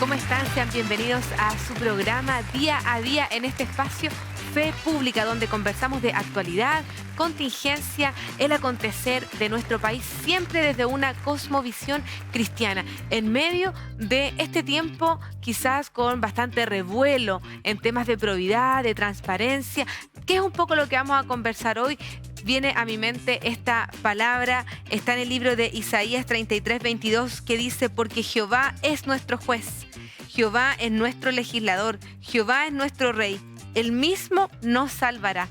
¿Cómo están? Sean bienvenidos a su programa Día a Día en este espacio Fe Pública, donde conversamos de actualidad, contingencia, el acontecer de nuestro país, siempre desde una cosmovisión cristiana, en medio de este tiempo quizás con bastante revuelo en temas de probidad, de transparencia, que es un poco lo que vamos a conversar hoy. Viene a mi mente esta palabra, está en el libro de Isaías 33:22, que dice: porque Jehová es nuestro juez, Jehová es nuestro legislador, Jehová es nuestro rey, él mismo nos salvará.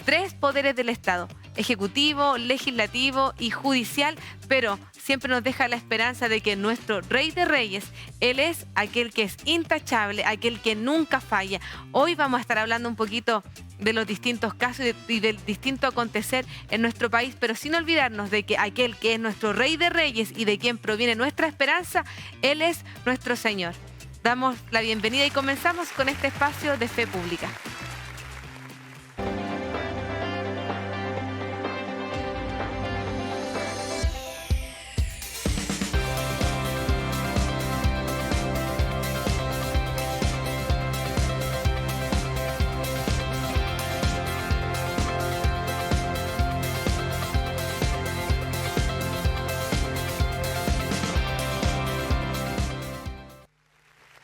Tres poderes del Estado: ejecutivo, legislativo y judicial, pero siempre nos deja la esperanza de que nuestro Rey de Reyes, Él es aquel que es intachable, aquel que nunca falla. Hoy vamos a estar hablando un poquito de los distintos casos y del distinto acontecer en nuestro país, pero sin olvidarnos de que aquel que es nuestro Rey de Reyes y de quien proviene nuestra esperanza, Él es nuestro Señor. Damos la bienvenida y comenzamos con este espacio de Fe Pública.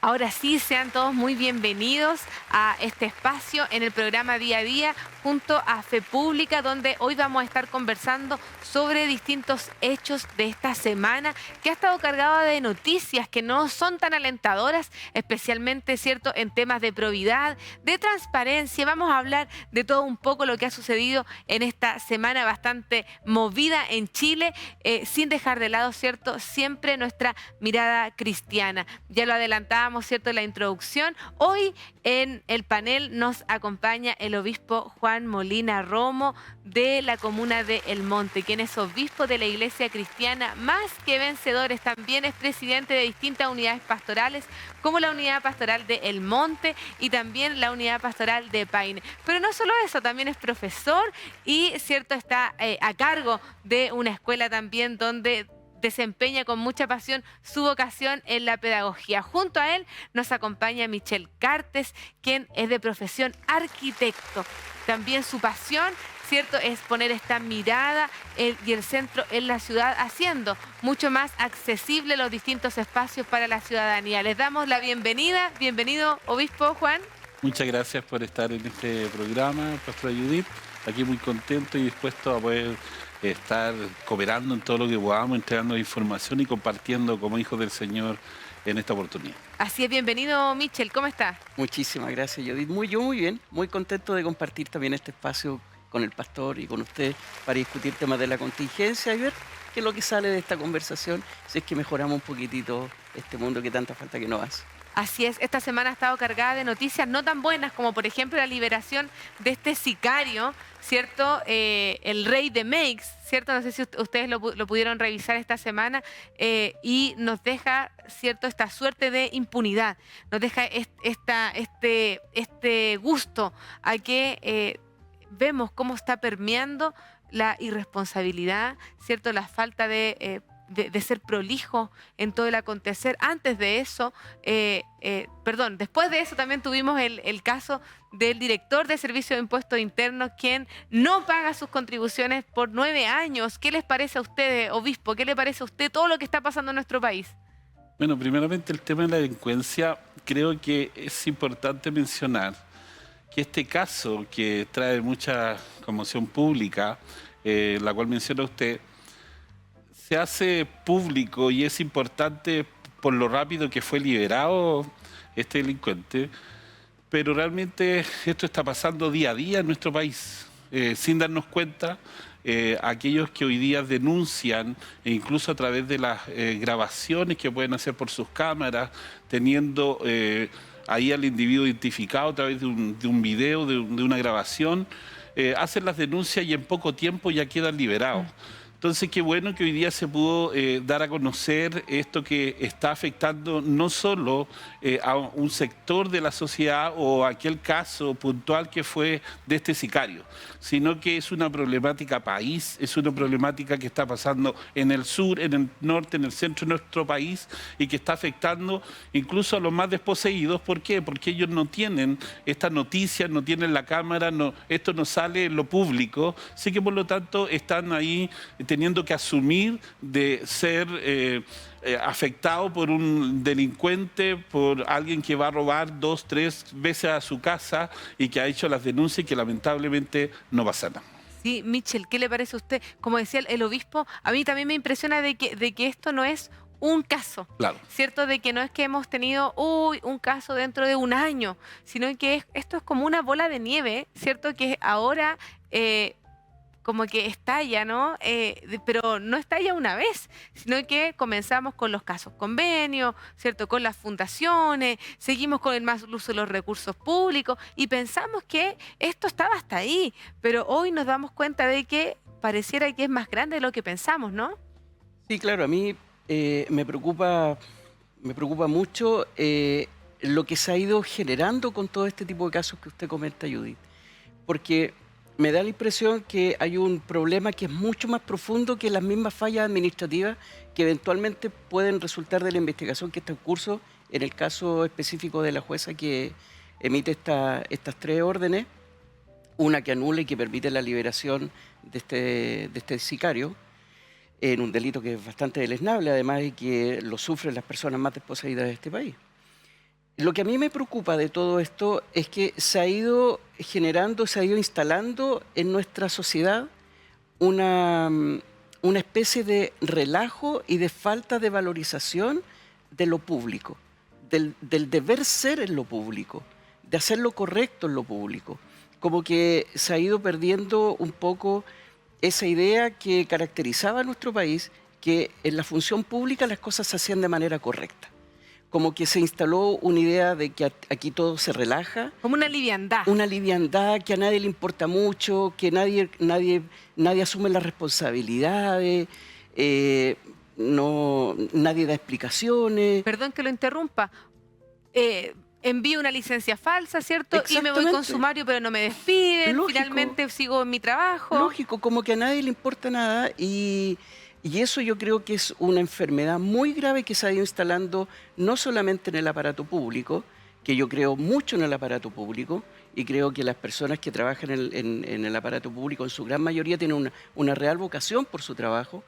Ahora sí, sean todos muy bienvenidos a este espacio en el programa Día a Día junto a Fe Pública, donde hoy vamos a estar conversando sobre distintos hechos de esta semana que ha estado cargada de noticias que no son tan alentadoras, especialmente, ¿cierto?, en temas de probidad, de transparencia. Vamos a hablar de todo un poco lo que ha sucedido en esta semana bastante movida en Chile, sin dejar de lado, ¿cierto?, siempre nuestra mirada cristiana. Ya lo adelantábamos, ¿cierto?, en la introducción. Hoy en el panel nos acompaña el obispo Juan Molina Romo de la comuna de El Monte, quien es obispo de la Iglesia Cristiana Más que Vencedores. También es presidente de distintas unidades pastorales, como la unidad pastoral de El Monte y también la unidad pastoral de Paine. Pero no solo eso, también es profesor y, ¿cierto?, está a cargo de una escuela también donde desempeña con mucha pasión su vocación en la pedagogía. Junto a él nos acompaña Michelle Cartes, quien es de profesión arquitecto. También su pasión, ¿cierto?, es poner esta mirada y el centro en la ciudad, haciendo mucho más accesible los distintos espacios para la ciudadanía. Les damos la bienvenida. Bienvenido, obispo Juan. Muchas gracias por estar en este programa, pastora Judith. Aquí muy contento y dispuesto a poder estar cooperando en todo lo que podamos, entregando información y compartiendo como hijos del Señor en esta oportunidad. Así es, bienvenido, Michelle. ¿Cómo está? Muchísimas gracias, Judith. Yo muy bien, muy contento de compartir también este espacio con el pastor y con usted para discutir temas de la contingencia y ver qué es lo que sale de esta conversación, si es que mejoramos un poquitito este mundo que tanta falta que nos hace. Así es, esta semana ha estado cargada de noticias no tan buenas, como por ejemplo la liberación de este sicario, ¿cierto? El rey de Meix, ¿cierto? No sé si ustedes lo pudieron revisar esta semana, y nos deja, ¿cierto?, esta suerte de impunidad, nos deja este gusto a que vemos cómo está permeando la irresponsabilidad, ¿cierto?, la falta de ser prolijo en todo el acontecer. Antes de eso, después de eso también tuvimos el caso del director de Servicio de Impuestos Internos, quien no paga sus contribuciones por 9 años. ¿Qué les parece a ustedes, obispo? ¿Qué le parece a usted todo lo que está pasando en nuestro país? Bueno, primeramente el tema de la delincuencia, creo que es importante mencionar que este caso que trae mucha conmoción pública, la cual menciona usted, se hace público y es importante por lo rápido que fue liberado este delincuente, pero realmente esto está pasando día a día en nuestro país, sin darnos cuenta. Aquellos que hoy día denuncian, e incluso a través de las grabaciones que pueden hacer por sus cámaras, teniendo ahí al individuo identificado a través de un video, de una grabación, hacen las denuncias y en poco tiempo ya quedan liberados. Entonces, qué bueno que hoy día se pudo dar a conocer esto que está afectando no solo a un sector de la sociedad o aquel caso puntual que fue de este sicario, sino que es una problemática país, es una problemática que está pasando en el sur, en el norte, en el centro de nuestro país y que está afectando incluso a los más desposeídos. ¿Por qué? Porque ellos no tienen estas noticias, no tienen la cámara, esto no sale en lo público, así que por lo tanto están ahí teniendo que asumir de ser afectado por un delincuente, por alguien que va a robar 2, 3 veces a su casa y que ha hecho las denuncias y que lamentablemente no pasa nada. Sí, Michel, ¿qué le parece a usted? Como decía el obispo, a mí también me impresiona de que esto no es un caso, Claro. ¿cierto? De que no es que hemos tenido un caso dentro de un año, sino que esto es como una bola de nieve, ¿cierto? Que ahora como que estalla, ¿no? Pero no estalla una vez, sino que comenzamos con los casos convenios, ¿cierto? Con las fundaciones, seguimos con el más uso de los recursos públicos y pensamos que esto estaba hasta ahí, pero hoy nos damos cuenta de que pareciera que es más grande de lo que pensamos, ¿no? Sí, claro, a mí me preocupa mucho lo que se ha ido generando con todo este tipo de casos que usted comenta, Judith. Porque me da la impresión que hay un problema que es mucho más profundo que las mismas fallas administrativas que eventualmente pueden resultar de la investigación que está en curso en el caso específico de la jueza que emite estas 3 órdenes, una que anula y que permite la liberación de este sicario, en un delito que es bastante deleznable, además, y que lo sufren las personas más desposeídas de este país. Lo que a mí me preocupa de todo esto es que se ha ido generando, se ha ido instalando en nuestra sociedad una especie de relajo y de falta de valorización de lo público, del deber ser en lo público, de hacer lo correcto en lo público. Como que se ha ido perdiendo un poco esa idea que caracterizaba a nuestro país, que en la función pública las cosas se hacían de manera correcta. Como que se instaló una idea de que aquí todo se relaja. Como una liviandad. Una liviandad, que a nadie le importa mucho, que nadie asume las responsabilidades, nadie da explicaciones. Perdón que lo interrumpa. Envío una licencia falsa, ¿cierto? Y me voy con sumario, pero no me despiden. Lógico. Finalmente sigo en mi trabajo. Lógico, como que a nadie le importa nada y eso yo creo que es una enfermedad muy grave que se ha ido instalando no solamente en el aparato público, que yo creo mucho en el aparato público y creo que las personas que trabajan en el aparato público en su gran mayoría tienen una real vocación por su trabajo.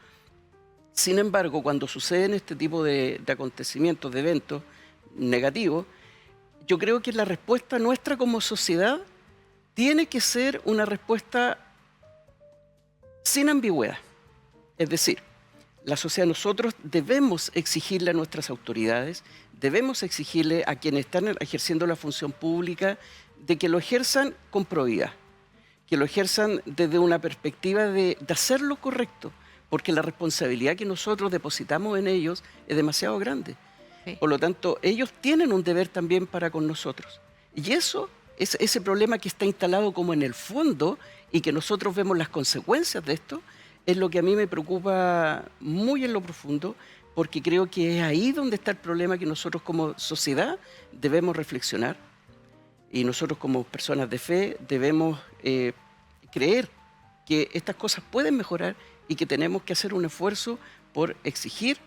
Sin embargo, cuando suceden este tipo de acontecimientos, de eventos negativos, yo creo que la respuesta nuestra como sociedad tiene que ser una respuesta sin ambigüedad. Es decir, la sociedad, nosotros debemos exigirle a nuestras autoridades, debemos exigirle a quienes están ejerciendo la función pública de que lo ejerzan con probidad, que lo ejerzan desde una perspectiva de hacer lo correcto, porque la responsabilidad que nosotros depositamos en ellos es demasiado grande. Sí. Por lo tanto, ellos tienen un deber también para con nosotros. Y eso es ese problema que está instalado como en el fondo y que nosotros vemos las consecuencias de esto, es lo que a mí me preocupa muy en lo profundo, porque creo que es ahí donde está el problema que nosotros como sociedad debemos reflexionar y nosotros como personas de fe debemos creer que estas cosas pueden mejorar y que tenemos que hacer un esfuerzo por exigir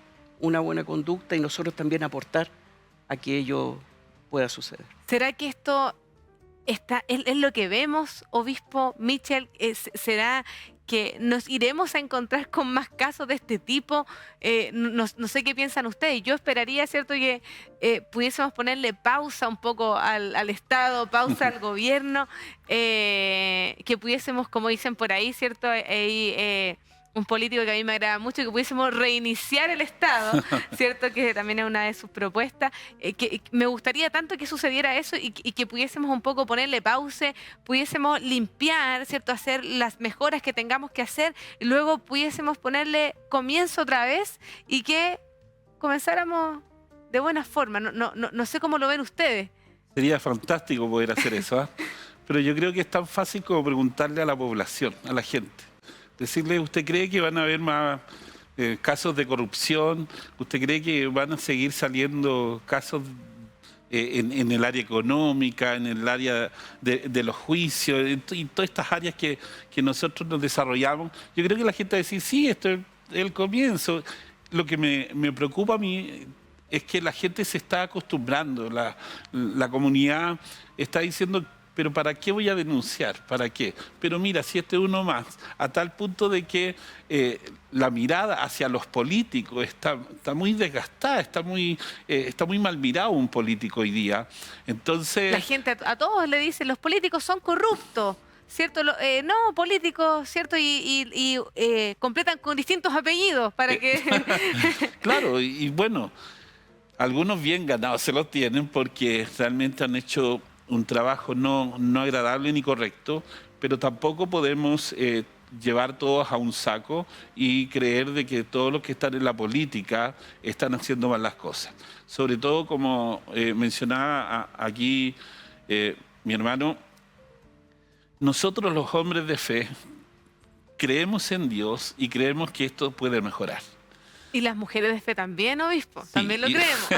una buena conducta y nosotros también aportar a que ello pueda suceder. ¿Será que esto es lo que vemos, obispo Michel? ¿Será que nos iremos a encontrar con más casos de este tipo? No sé qué piensan ustedes. Yo esperaría, ¿cierto?, que pudiésemos ponerle pausa un poco al Estado, pausa al gobierno, que pudiésemos, como dicen por ahí, ¿cierto?, un político que a mí me agrada mucho, que pudiésemos reiniciar el Estado, ¿cierto?, que también es una de sus propuestas. Que me gustaría tanto que sucediera eso y que pudiésemos un poco ponerle pausa, pudiésemos limpiar, ¿cierto?, hacer las mejoras que tengamos que hacer, y luego pudiésemos ponerle comienzo otra vez y que comenzáramos de buena forma. No sé cómo lo ven ustedes. Sería fantástico poder hacer eso, ¿eh? Pero yo creo que es tan fácil como preguntarle a la población, a la gente. Decirle, ¿usted cree que van a haber más casos de corrupción? ¿Usted cree que van a seguir saliendo casos en el área económica, en el área de los juicios, y todas estas áreas que nosotros nos desarrollamos? Yo creo que la gente va a decir, sí, esto es el comienzo. Lo que me preocupa a mí es que la gente se está acostumbrando, la comunidad está diciendo, pero ¿para qué voy a denunciar? ¿Para qué? Pero mira, si este es uno más, a tal punto de que la mirada hacia los políticos está muy desgastada, está muy mal mirado un político hoy día. Entonces, La gente a todos le dice, los políticos son corruptos, ¿cierto? No, políticos, ¿cierto? Y completan con distintos apellidos para que... claro, y bueno, algunos bien ganados se los tienen porque realmente han hecho un trabajo no agradable ni correcto, pero tampoco podemos llevar todos a un saco y creer de que todos los que están en la política están haciendo mal las cosas. Sobre todo, como mencionaba aquí mi hermano, nosotros los hombres de fe creemos en Dios y creemos que esto puede mejorar. Y las mujeres de fe también, obispo, sí, también lo creemos.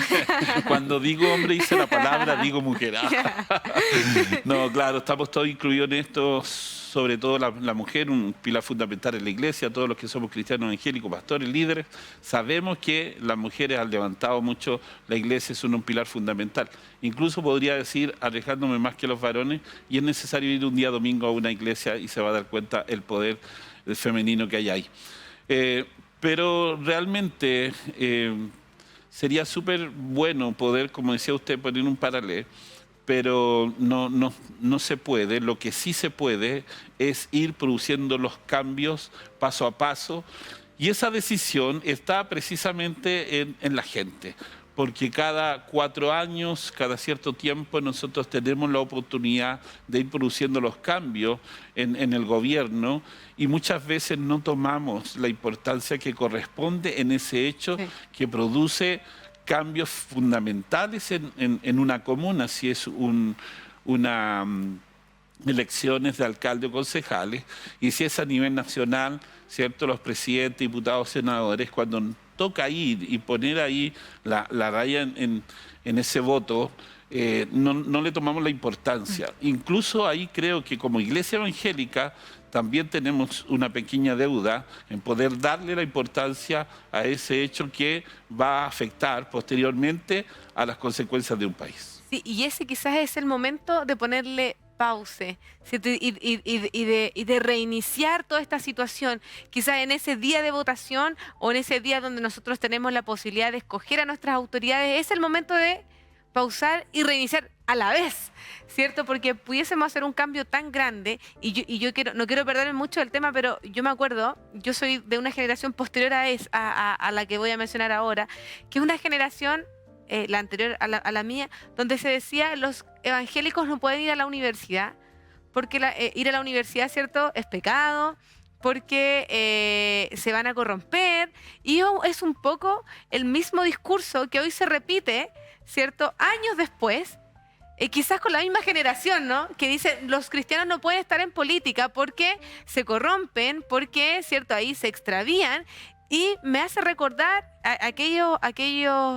Cuando digo hombre, dice la palabra, digo mujer. No, claro, estamos todos incluidos en esto, sobre todo la mujer, un pilar fundamental en la iglesia. Todos los que somos cristianos evangélicos, pastores, líderes, sabemos que las mujeres han levantado mucho la iglesia, son un pilar fundamental. Incluso podría decir, alejándome más que los varones, y es necesario ir un día domingo a una iglesia y se va a dar cuenta el poder femenino que hay ahí. Pero realmente sería súper bueno poder, como decía usted, poner un paralelo, pero no se puede. Lo que sí se puede es ir produciendo los cambios paso a paso, y esa decisión está precisamente en la gente, porque cada 4 años, cada cierto tiempo, nosotros tenemos la oportunidad de ir produciendo los cambios en el gobierno, y muchas veces no tomamos la importancia que corresponde en ese hecho, sí, que produce cambios fundamentales en una comuna, si es elecciones de alcalde o concejales, y si es a nivel nacional, ¿cierto? Los presidentes, diputados, senadores, cuando toca ir y poner ahí la raya en ese voto, no le tomamos la importancia. Incluso ahí creo que como iglesia evangélica también tenemos una pequeña deuda en poder darle la importancia a ese hecho que va a afectar posteriormente a las consecuencias de un país. Sí, y ese quizás es el momento de ponerle pause, ¿cierto? Y de reiniciar toda esta situación. Quizás en ese día de votación o en ese día donde nosotros tenemos la posibilidad de escoger a nuestras autoridades, es el momento de pausar y reiniciar a la vez, ¿cierto? Porque pudiésemos hacer un cambio tan grande, y yo no quiero perderme mucho del tema, pero yo me acuerdo, yo soy de una generación posterior a la que voy a mencionar ahora, que es una generación, la anterior a la mía, donde se decía los evangélicos no pueden ir a la universidad, porque ir a la universidad, ¿cierto?, es pecado, porque se van a corromper, y es un poco el mismo discurso que hoy se repite, ¿cierto?, años después, quizás con la misma generación, ¿no?, que dice los cristianos no pueden estar en política porque se corrompen, porque, ¿cierto?, ahí se extravían. Y me hace recordar a aquellos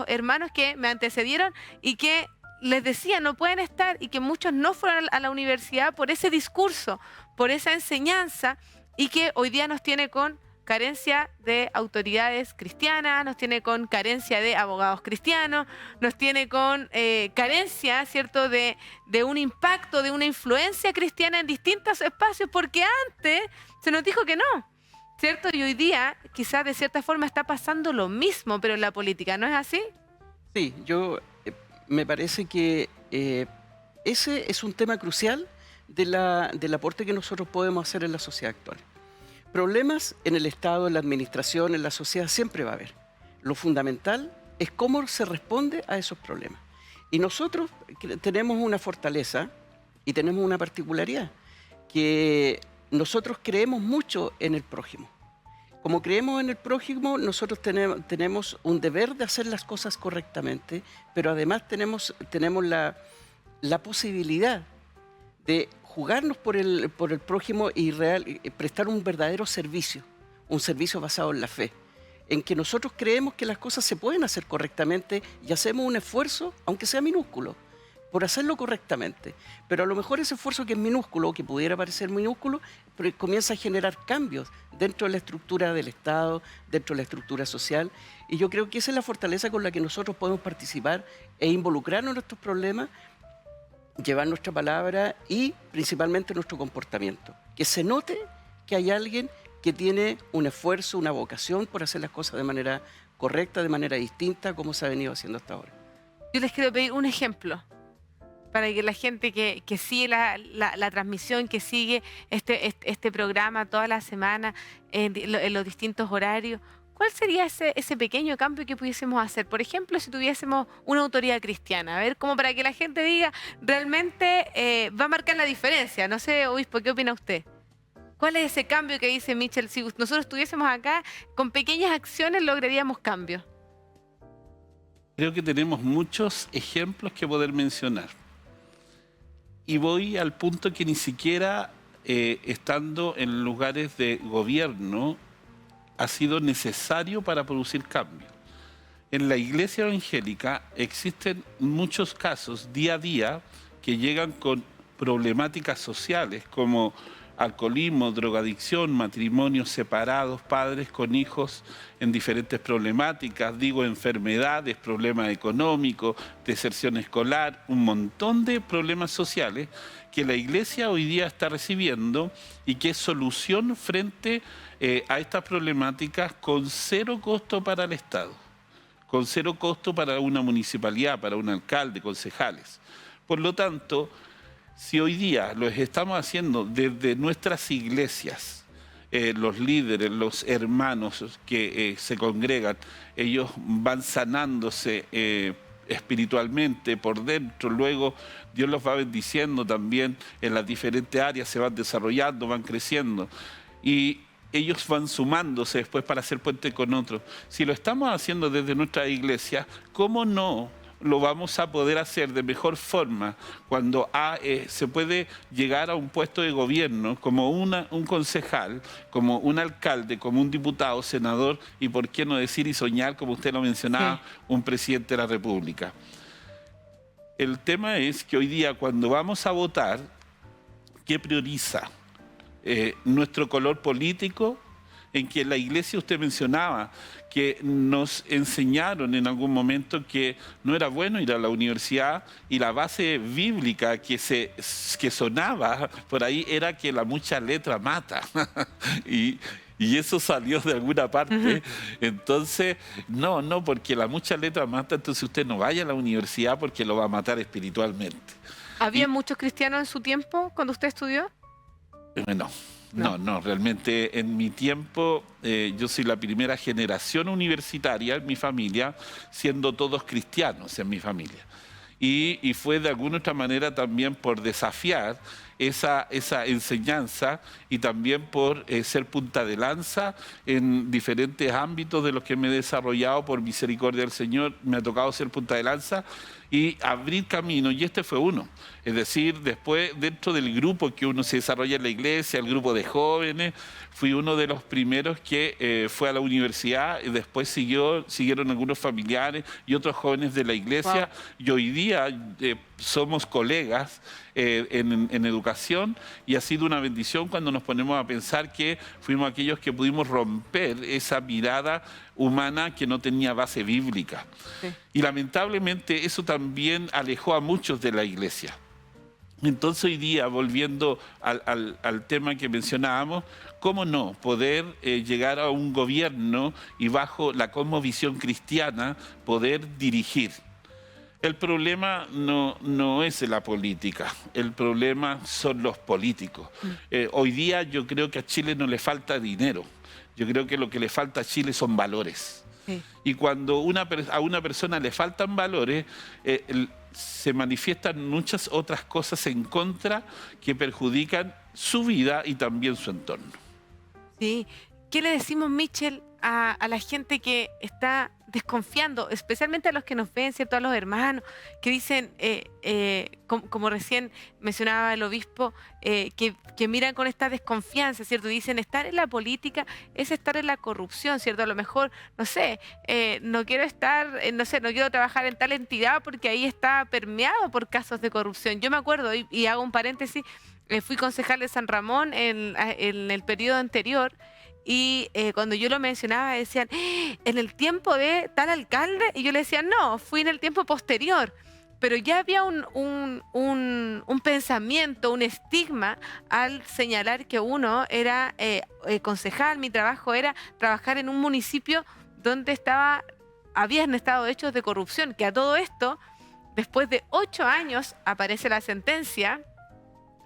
hermanos que me antecedieron y que les decía no pueden estar, y que muchos no fueron a la universidad por ese discurso, por esa enseñanza, y que hoy día nos tiene con carencia de autoridades cristianas, nos tiene con carencia de abogados cristianos, nos tiene con carencia, ¿cierto?, de un impacto, de una influencia cristiana en distintos espacios, porque antes se nos dijo que no, ¿cierto? Y hoy día quizás de cierta forma está pasando lo mismo, pero en la política, ¿no es así? Sí, me parece que ese es un tema crucial del aporte que nosotros podemos hacer en la sociedad actual. Problemas en el Estado, en la administración, en la sociedad, siempre va a haber. Lo fundamental es cómo se responde a esos problemas. Y nosotros tenemos una fortaleza y tenemos una particularidad, que nosotros creemos mucho en el prójimo. Como creemos en el prójimo, nosotros tenemos un deber de hacer las cosas correctamente, pero además tenemos la posibilidad de jugarnos por el prójimo y prestar un verdadero servicio, un servicio basado en la fe, en que nosotros creemos que las cosas se pueden hacer correctamente y hacemos un esfuerzo, aunque sea minúsculo, por hacerlo correctamente. Pero a lo mejor ese esfuerzo que es minúsculo, o que pudiera parecer minúsculo, pero comienza a generar cambios dentro de la estructura del Estado, dentro de la estructura social. Y yo creo que esa es la fortaleza con la que nosotros podemos participar e involucrarnos en estos problemas, llevar nuestra palabra y principalmente nuestro comportamiento. Que se note que hay alguien que tiene un esfuerzo, una vocación por hacer las cosas de manera correcta, de manera distinta, como se ha venido haciendo hasta ahora. Yo les quiero pedir un ejemplo para que la gente que sigue la transmisión, que sigue este programa toda la semana en los distintos horarios, ¿cuál sería ese pequeño cambio que pudiésemos hacer? Por ejemplo, si tuviésemos una autoridad cristiana, a ver, como para que la gente diga, realmente va a marcar la diferencia. No sé, obispo, ¿qué opina usted? ¿Cuál es ese cambio que dice Michel? Si nosotros estuviésemos acá, con pequeñas acciones lograríamos cambios. Creo que tenemos muchos ejemplos que poder mencionar. Y voy al punto que ni siquiera estando en lugares de gobierno ha sido necesario para producir cambio. En la iglesia evangélica existen muchos casos día a día que llegan con problemáticas sociales como alcoholismo, drogadicción, matrimonios separados, padres con hijos en diferentes problemáticas, digo enfermedades, problemas económicos, deserción escolar, un montón de problemas sociales que la iglesia hoy día está recibiendo y que es solución frente a estas problemáticas con cero costo para el Estado, con cero costo para una municipalidad, para un alcalde, concejales. Por lo tanto, si hoy día lo estamos haciendo desde nuestras iglesias, los líderes, los hermanos que se congregan, ellos van sanándose espiritualmente por dentro, luego Dios los va bendiciendo también en las diferentes áreas, se van desarrollando, van creciendo y ellos van sumándose después para hacer puente con otros. Si lo estamos haciendo desde nuestra iglesia, ¿cómo no lo vamos a poder hacer de mejor forma cuando se puede llegar a un puesto de gobierno como un concejal, como un alcalde, como un diputado, senador y por qué no decir y soñar, como usted lo mencionaba, sí, un presidente de la República? El tema es que hoy día cuando vamos a votar, ¿qué prioriza? Nuestro color político, en que la iglesia usted mencionaba que nos enseñaron en algún momento que no era bueno ir a la universidad y la base bíblica que sonaba por ahí era que la mucha letra mata y eso salió de alguna parte. Entonces, no, porque la mucha letra mata, entonces usted no vaya a la universidad porque lo va a matar espiritualmente. ¿Había muchos cristianos en su tiempo cuando usted estudió? No, realmente en mi tiempo yo soy la primera generación universitaria en mi familia, siendo todos cristianos en mi familia. Y fue de alguna otra manera también por desafiar esa enseñanza y también por ser punta de lanza en diferentes ámbitos de los que me he desarrollado por misericordia del Señor. Me ha tocado ser punta de lanza y abrir camino, y este fue uno. Es decir, después dentro del grupo que uno se desarrolla en la iglesia, el grupo de jóvenes, fui uno de los primeros que fue a la universidad y después siguieron algunos familiares y otros jóvenes de la iglesia. Wow. Y hoy día somos colegas en educación y ha sido una bendición cuando nos ponemos a pensar que fuimos aquellos que pudimos romper esa mirada humana que no tenía base bíblica. Sí. Y lamentablemente eso también alejó a muchos de la iglesia. Entonces hoy día, volviendo al tema que mencionábamos, ¿cómo no poder llegar a un gobierno y bajo la cosmovisión cristiana poder dirigir? El problema no es la política, el problema son los políticos. Hoy día yo creo que a Chile no le falta dinero, yo creo que lo que le falta a Chile son valores. Sí. Y cuando a una persona le faltan valores, se manifiestan muchas otras cosas en contra que perjudican su vida y también su entorno. Sí. ¿Qué le decimos, Michel, a la gente que está desconfiando, especialmente a los que nos ven, ¿cierto? A los hermanos, que dicen, como recién mencionaba el obispo, que miran con esta desconfianza, ¿cierto? Dicen, estar en la política es estar en la corrupción, ¿cierto? A lo mejor, no sé, no quiero estar, no sé, no quiero trabajar en tal entidad porque ahí está permeado por casos de corrupción. Yo me acuerdo, y hago un paréntesis, fui concejal de San Ramón en el periodo anterior. Y cuando yo lo mencionaba decían, en el tiempo de tal alcalde, y yo le decía, no, fui en el tiempo posterior, pero ya había un pensamiento, un estigma al señalar que uno era concejal. Mi trabajo era trabajar en un municipio donde habían estado hechos de corrupción, que a todo esto, después de 8 años, aparece la sentencia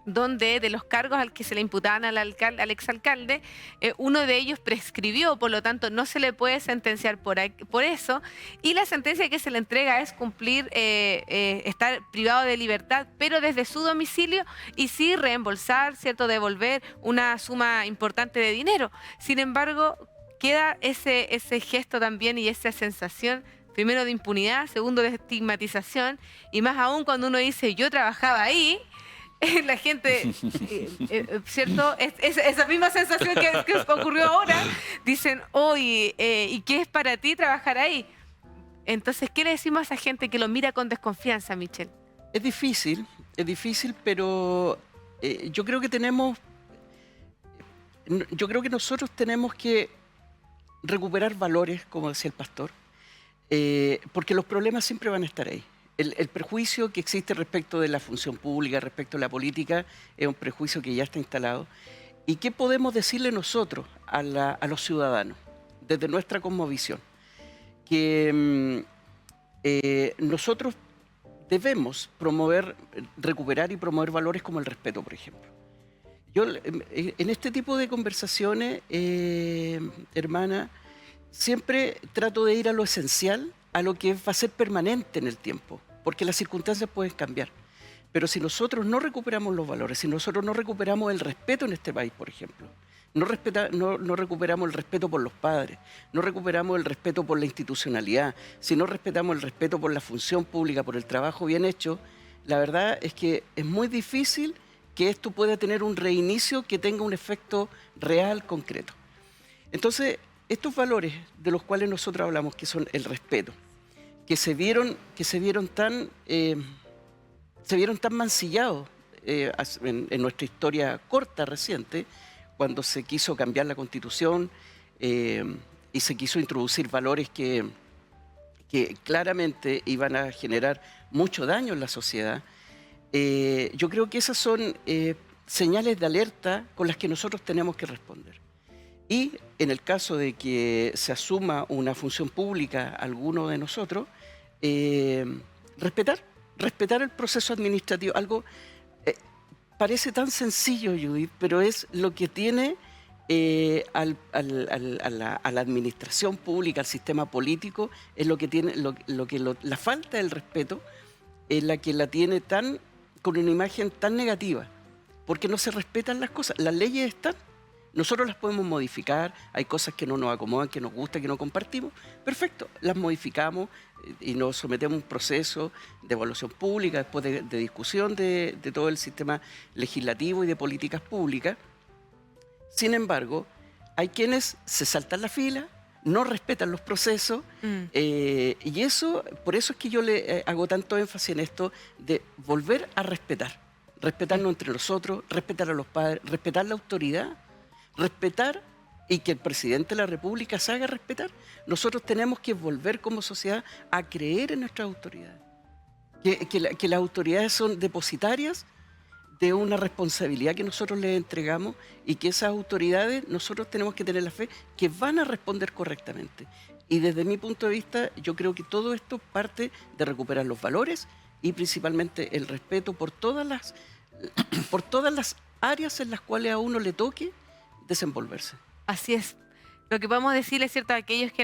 donde de los cargos al que se le imputaban al exalcalde, uno de ellos prescribió, por lo tanto no se le puede sentenciar por eso, y la sentencia que se le entrega es cumplir, estar privado de libertad, pero desde su domicilio, y sí reembolsar, ¿cierto?, devolver una suma importante de dinero. Sin embargo, queda ese gesto también y esa sensación, primero de impunidad, segundo de estigmatización, y más aún cuando uno dice, yo trabajaba ahí. La gente, ¿cierto? Esa misma sensación que ocurrió ahora, dicen, oye, ¿y qué es para ti trabajar ahí? Entonces, ¿qué le decimos a esa gente que lo mira con desconfianza, Michel? Es difícil, pero yo creo que nosotros tenemos que recuperar valores, como decía el pastor, porque los problemas siempre van a estar ahí. El prejuicio que existe respecto de la función pública, respecto a la política, es un prejuicio que ya está instalado. ¿Y qué podemos decirle nosotros a los ciudadanos, desde nuestra cosmovisión? Que nosotros debemos recuperar y promover valores como el respeto, por ejemplo. Yo, en este tipo de conversaciones, hermana, siempre trato de ir a lo esencial, a lo que va a ser permanente en el tiempo, porque las circunstancias pueden cambiar. Pero si nosotros no recuperamos los valores, si nosotros no recuperamos el respeto en este país, por ejemplo, no recuperamos el respeto por los padres, no recuperamos el respeto por la institucionalidad, si no respetamos el respeto por la función pública, por el trabajo bien hecho, la verdad es que es muy difícil que esto pueda tener un reinicio que tenga un efecto real, concreto. Entonces, estos valores de los cuales nosotros hablamos, que son el respeto, que se vieron tan mancillados en nuestra historia corta, reciente, cuando se quiso cambiar la Constitución y se quiso introducir valores que claramente iban a generar mucho daño en la sociedad. Yo creo que esas son señales de alerta con las que nosotros tenemos que responder. Y en el caso de que se asuma una función pública alguno de nosotros, respetar el proceso administrativo. Algo parece tan sencillo, Judith, pero es lo que tiene a la administración pública, al sistema político, es lo que tiene, la falta del respeto es la que la tiene con una imagen tan negativa, porque no se respetan las cosas. Las leyes están. Nosotros las podemos modificar, hay cosas que no nos acomodan, que nos gustan, que no compartimos. Perfecto, las modificamos y nos sometemos a un proceso de evaluación pública, después de discusión de todo el sistema legislativo y de políticas públicas. Sin embargo, hay quienes se saltan la fila, no respetan los procesos, y por eso es que yo le hago tanto énfasis en esto de volver a respetarnos entre nosotros, respetar a los padres, respetar la autoridad, respetar y que el presidente de la República se haga respetar. Nosotros tenemos que volver como sociedad a creer en nuestras autoridades, que las autoridades son depositarias de una responsabilidad que nosotros les entregamos y que esas autoridades nosotros tenemos que tener la fe que van a responder correctamente. Y desde mi punto de vista, yo creo que todo esto parte de recuperar los valores y principalmente el respeto por todas las áreas en las cuales a uno le toque desenvolverse. Así es. Lo que podemos decirle, ¿cierto?, a aquellos que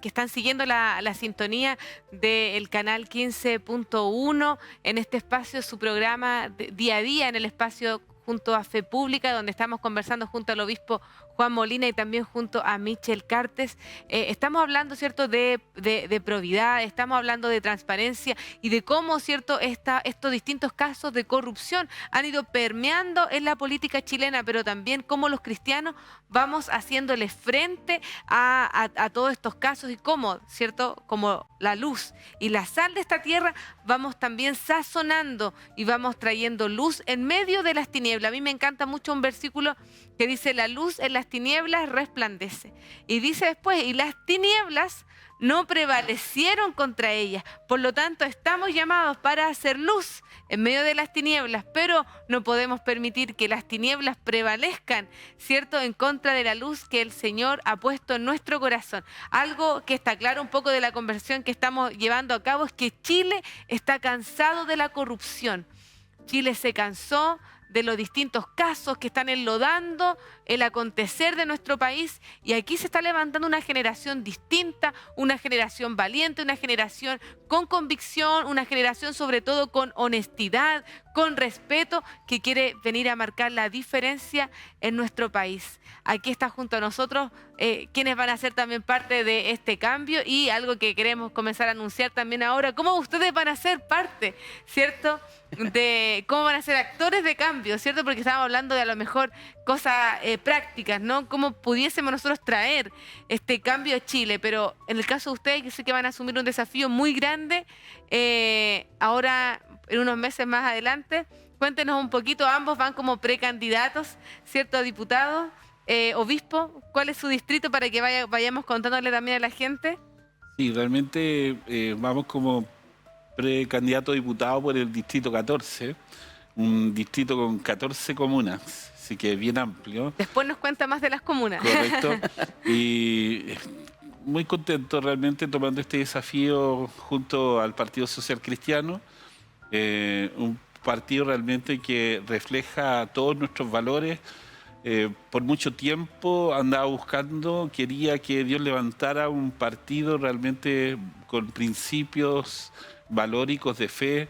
están siguiendo la sintonía del canal 15.1 en este espacio, su programa Día a Día, en el espacio junto a Fe Pública, donde estamos conversando junto al obispo Juan Molina y también junto a Michel Cartes. Estamos hablando, ¿cierto?, de probidad, estamos hablando de transparencia y de cómo, ¿cierto?, estos distintos casos de corrupción han ido permeando en la política chilena, pero también cómo los cristianos vamos haciéndole frente a todos estos casos y cómo, ¿cierto?, como la luz y la sal de esta tierra, vamos también sazonando y vamos trayendo luz en medio de las tinieblas. A mí me encanta mucho un versículo que dice: la luz en las tinieblas resplandece. Y dice después: y las tinieblas no prevalecieron contra ellas. Por lo tanto, estamos llamados para hacer luz en medio de las tinieblas, pero no podemos permitir que las tinieblas prevalezcan, ¿cierto?, en contra de la luz que el Señor ha puesto en nuestro corazón. Algo que está claro un poco de la conversación que estamos llevando a cabo es que Chile está cansado de la corrupción. Chile se cansó de los distintos casos que están enlodando el acontecer de nuestro país, y aquí se está levantando una generación distinta, una generación valiente, una generación con convicción, una generación sobre todo con honestidad, con respeto, que quiere venir a marcar la diferencia en nuestro país. Aquí está junto a nosotros quienes van a ser también parte de este cambio, y algo que queremos comenzar a anunciar también ahora: cómo ustedes van a ser parte, ¿cierto?, de cómo van a ser actores de cambio, ¿cierto? Porque estábamos hablando de a lo mejor cosas prácticas, ¿no? Cómo pudiésemos nosotros traer este cambio a Chile, pero en el caso de ustedes, yo sé que van a asumir un desafío muy grande ahora, en unos meses más adelante. Cuéntenos un poquito, ambos van como precandidatos, ¿cierto?, a diputados. Obispo, ¿cuál es su distrito para que vayamos contándole también a la gente? Sí, realmente vamos como precandidato a diputado por el distrito 14, un distrito con 14 comunas, así que bien amplio. Después nos cuenta más de las comunas. Correcto. Y muy contento realmente tomando este desafío junto al Partido Social Cristiano, un partido realmente que refleja todos nuestros valores. Por mucho tiempo andaba buscando, quería que Dios levantara un partido realmente con principios valóricos de fe,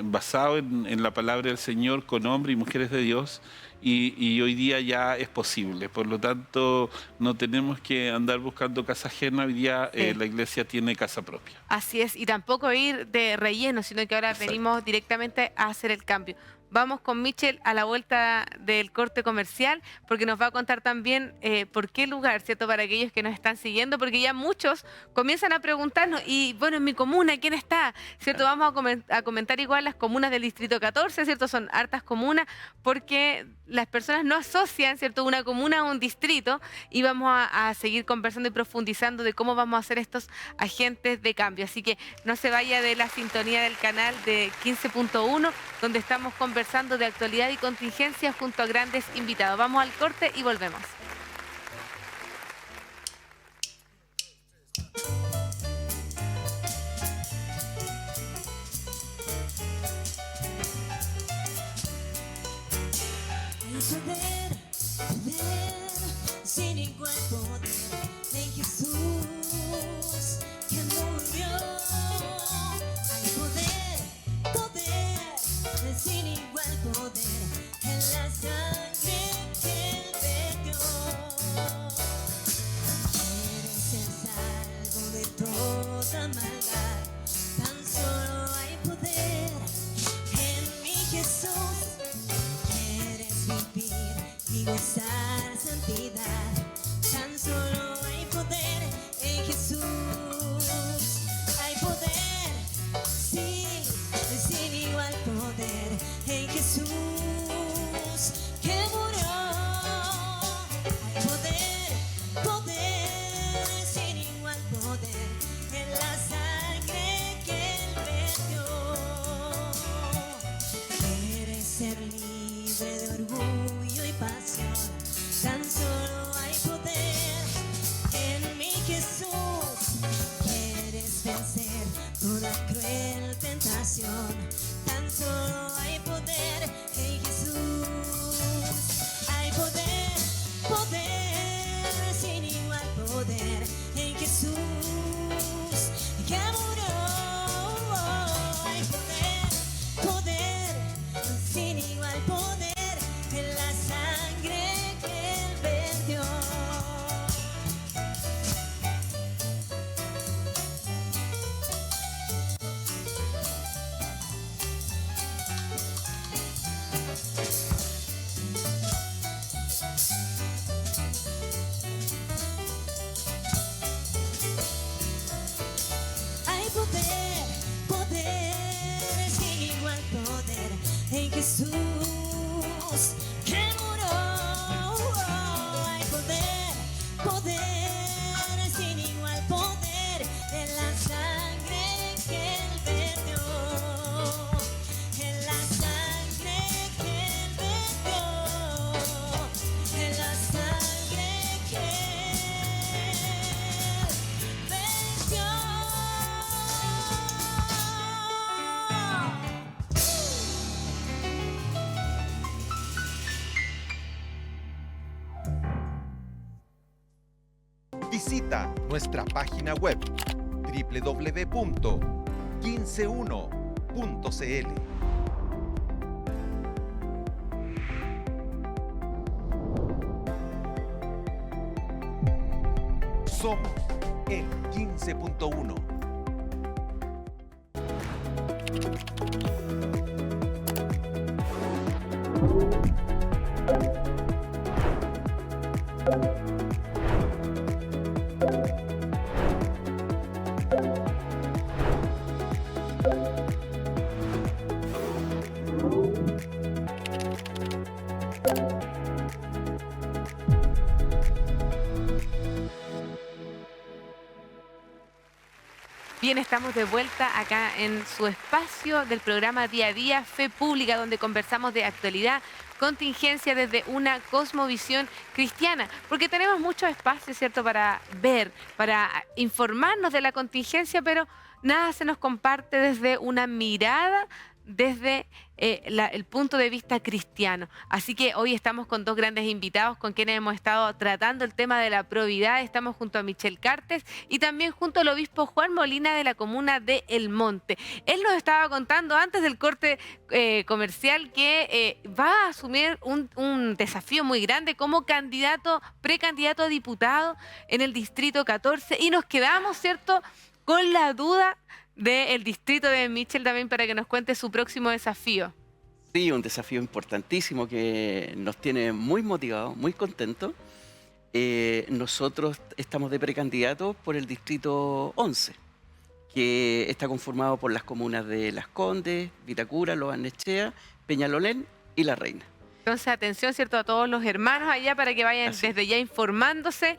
basado en la palabra del Señor, con hombres y mujeres de Dios, y hoy día ya es posible. Por lo tanto, no tenemos que andar buscando casa ajena, hoy día la iglesia tiene casa propia. Así es, y tampoco ir de relleno, sino que ahora venimos directamente a hacer el cambio. Vamos con Michel a la vuelta del corte comercial, porque nos va a contar también por qué lugar, ¿cierto?, para aquellos que nos están siguiendo, porque ya muchos comienzan a preguntarnos, y bueno, en mi comuna, ¿quién está? ¿Cierto? Vamos a comentar igual las comunas del distrito 14, ¿cierto? Son hartas comunas, porque las personas no asocian, ¿cierto?, una comuna a un distrito, y vamos a seguir conversando y profundizando de cómo vamos a hacer estos agentes de cambio. Así que no se vaya de la sintonía del canal de 15.1, donde estamos conversando de actualidad y contingencia junto a grandes invitados. Vamos al corte y volvemos. Poder, sin igual poder en Jesús que murió. Hay poder, sin igual poder en la sangre que Él vertió. Eres el salvo de toda maldad. Tan solo hay poder en mi Jesús. Y gozar santidad, tan solo hay poder en Jesús. Hay poder, sí, sin igual poder en Jesús que murió. Hay poder, sin igual poder en la sangre que Él vertió. Quieres ser libre de orgullo y pasión, Jesús que murió. Hay poder, poder, sin igual poder en la sangre que Él vertió, en la sangre que Él vertió, en la sangre que Él vertió. Visita nuestra página web www.15uno.cl. Somos el 15.1. Bien, estamos de vuelta acá en su espacio del programa Día a Día, Fe Pública, donde conversamos de actualidad, contingencia desde una cosmovisión cristiana, porque tenemos mucho espacio, ¿cierto?, para ver, para informarnos de la contingencia, pero nada se nos comparte desde una mirada, desde el punto de vista cristiano. Así que hoy estamos con dos grandes invitados con quienes hemos estado tratando el tema de la probidad. Estamos junto a Michel Cartes y también junto al obispo Juan Molina de la comuna de El Monte. Él nos estaba contando antes del corte comercial que va a asumir un desafío muy grande como precandidato a diputado en el Distrito 14 y nos quedamos, ¿cierto?, con la duda del distrito de Michel también para que nos cuente su próximo desafío. Sí, un desafío importantísimo que nos tiene muy motivados, muy contentos. Nosotros estamos de precandidatos por el distrito 11, que está conformado por las comunas de Las Condes, Vitacura, Lo Barnechea, Peñalolén y La Reina. Entonces, atención, ¿cierto?, a todos los hermanos allá para que vayan Así es. desde ya informándose.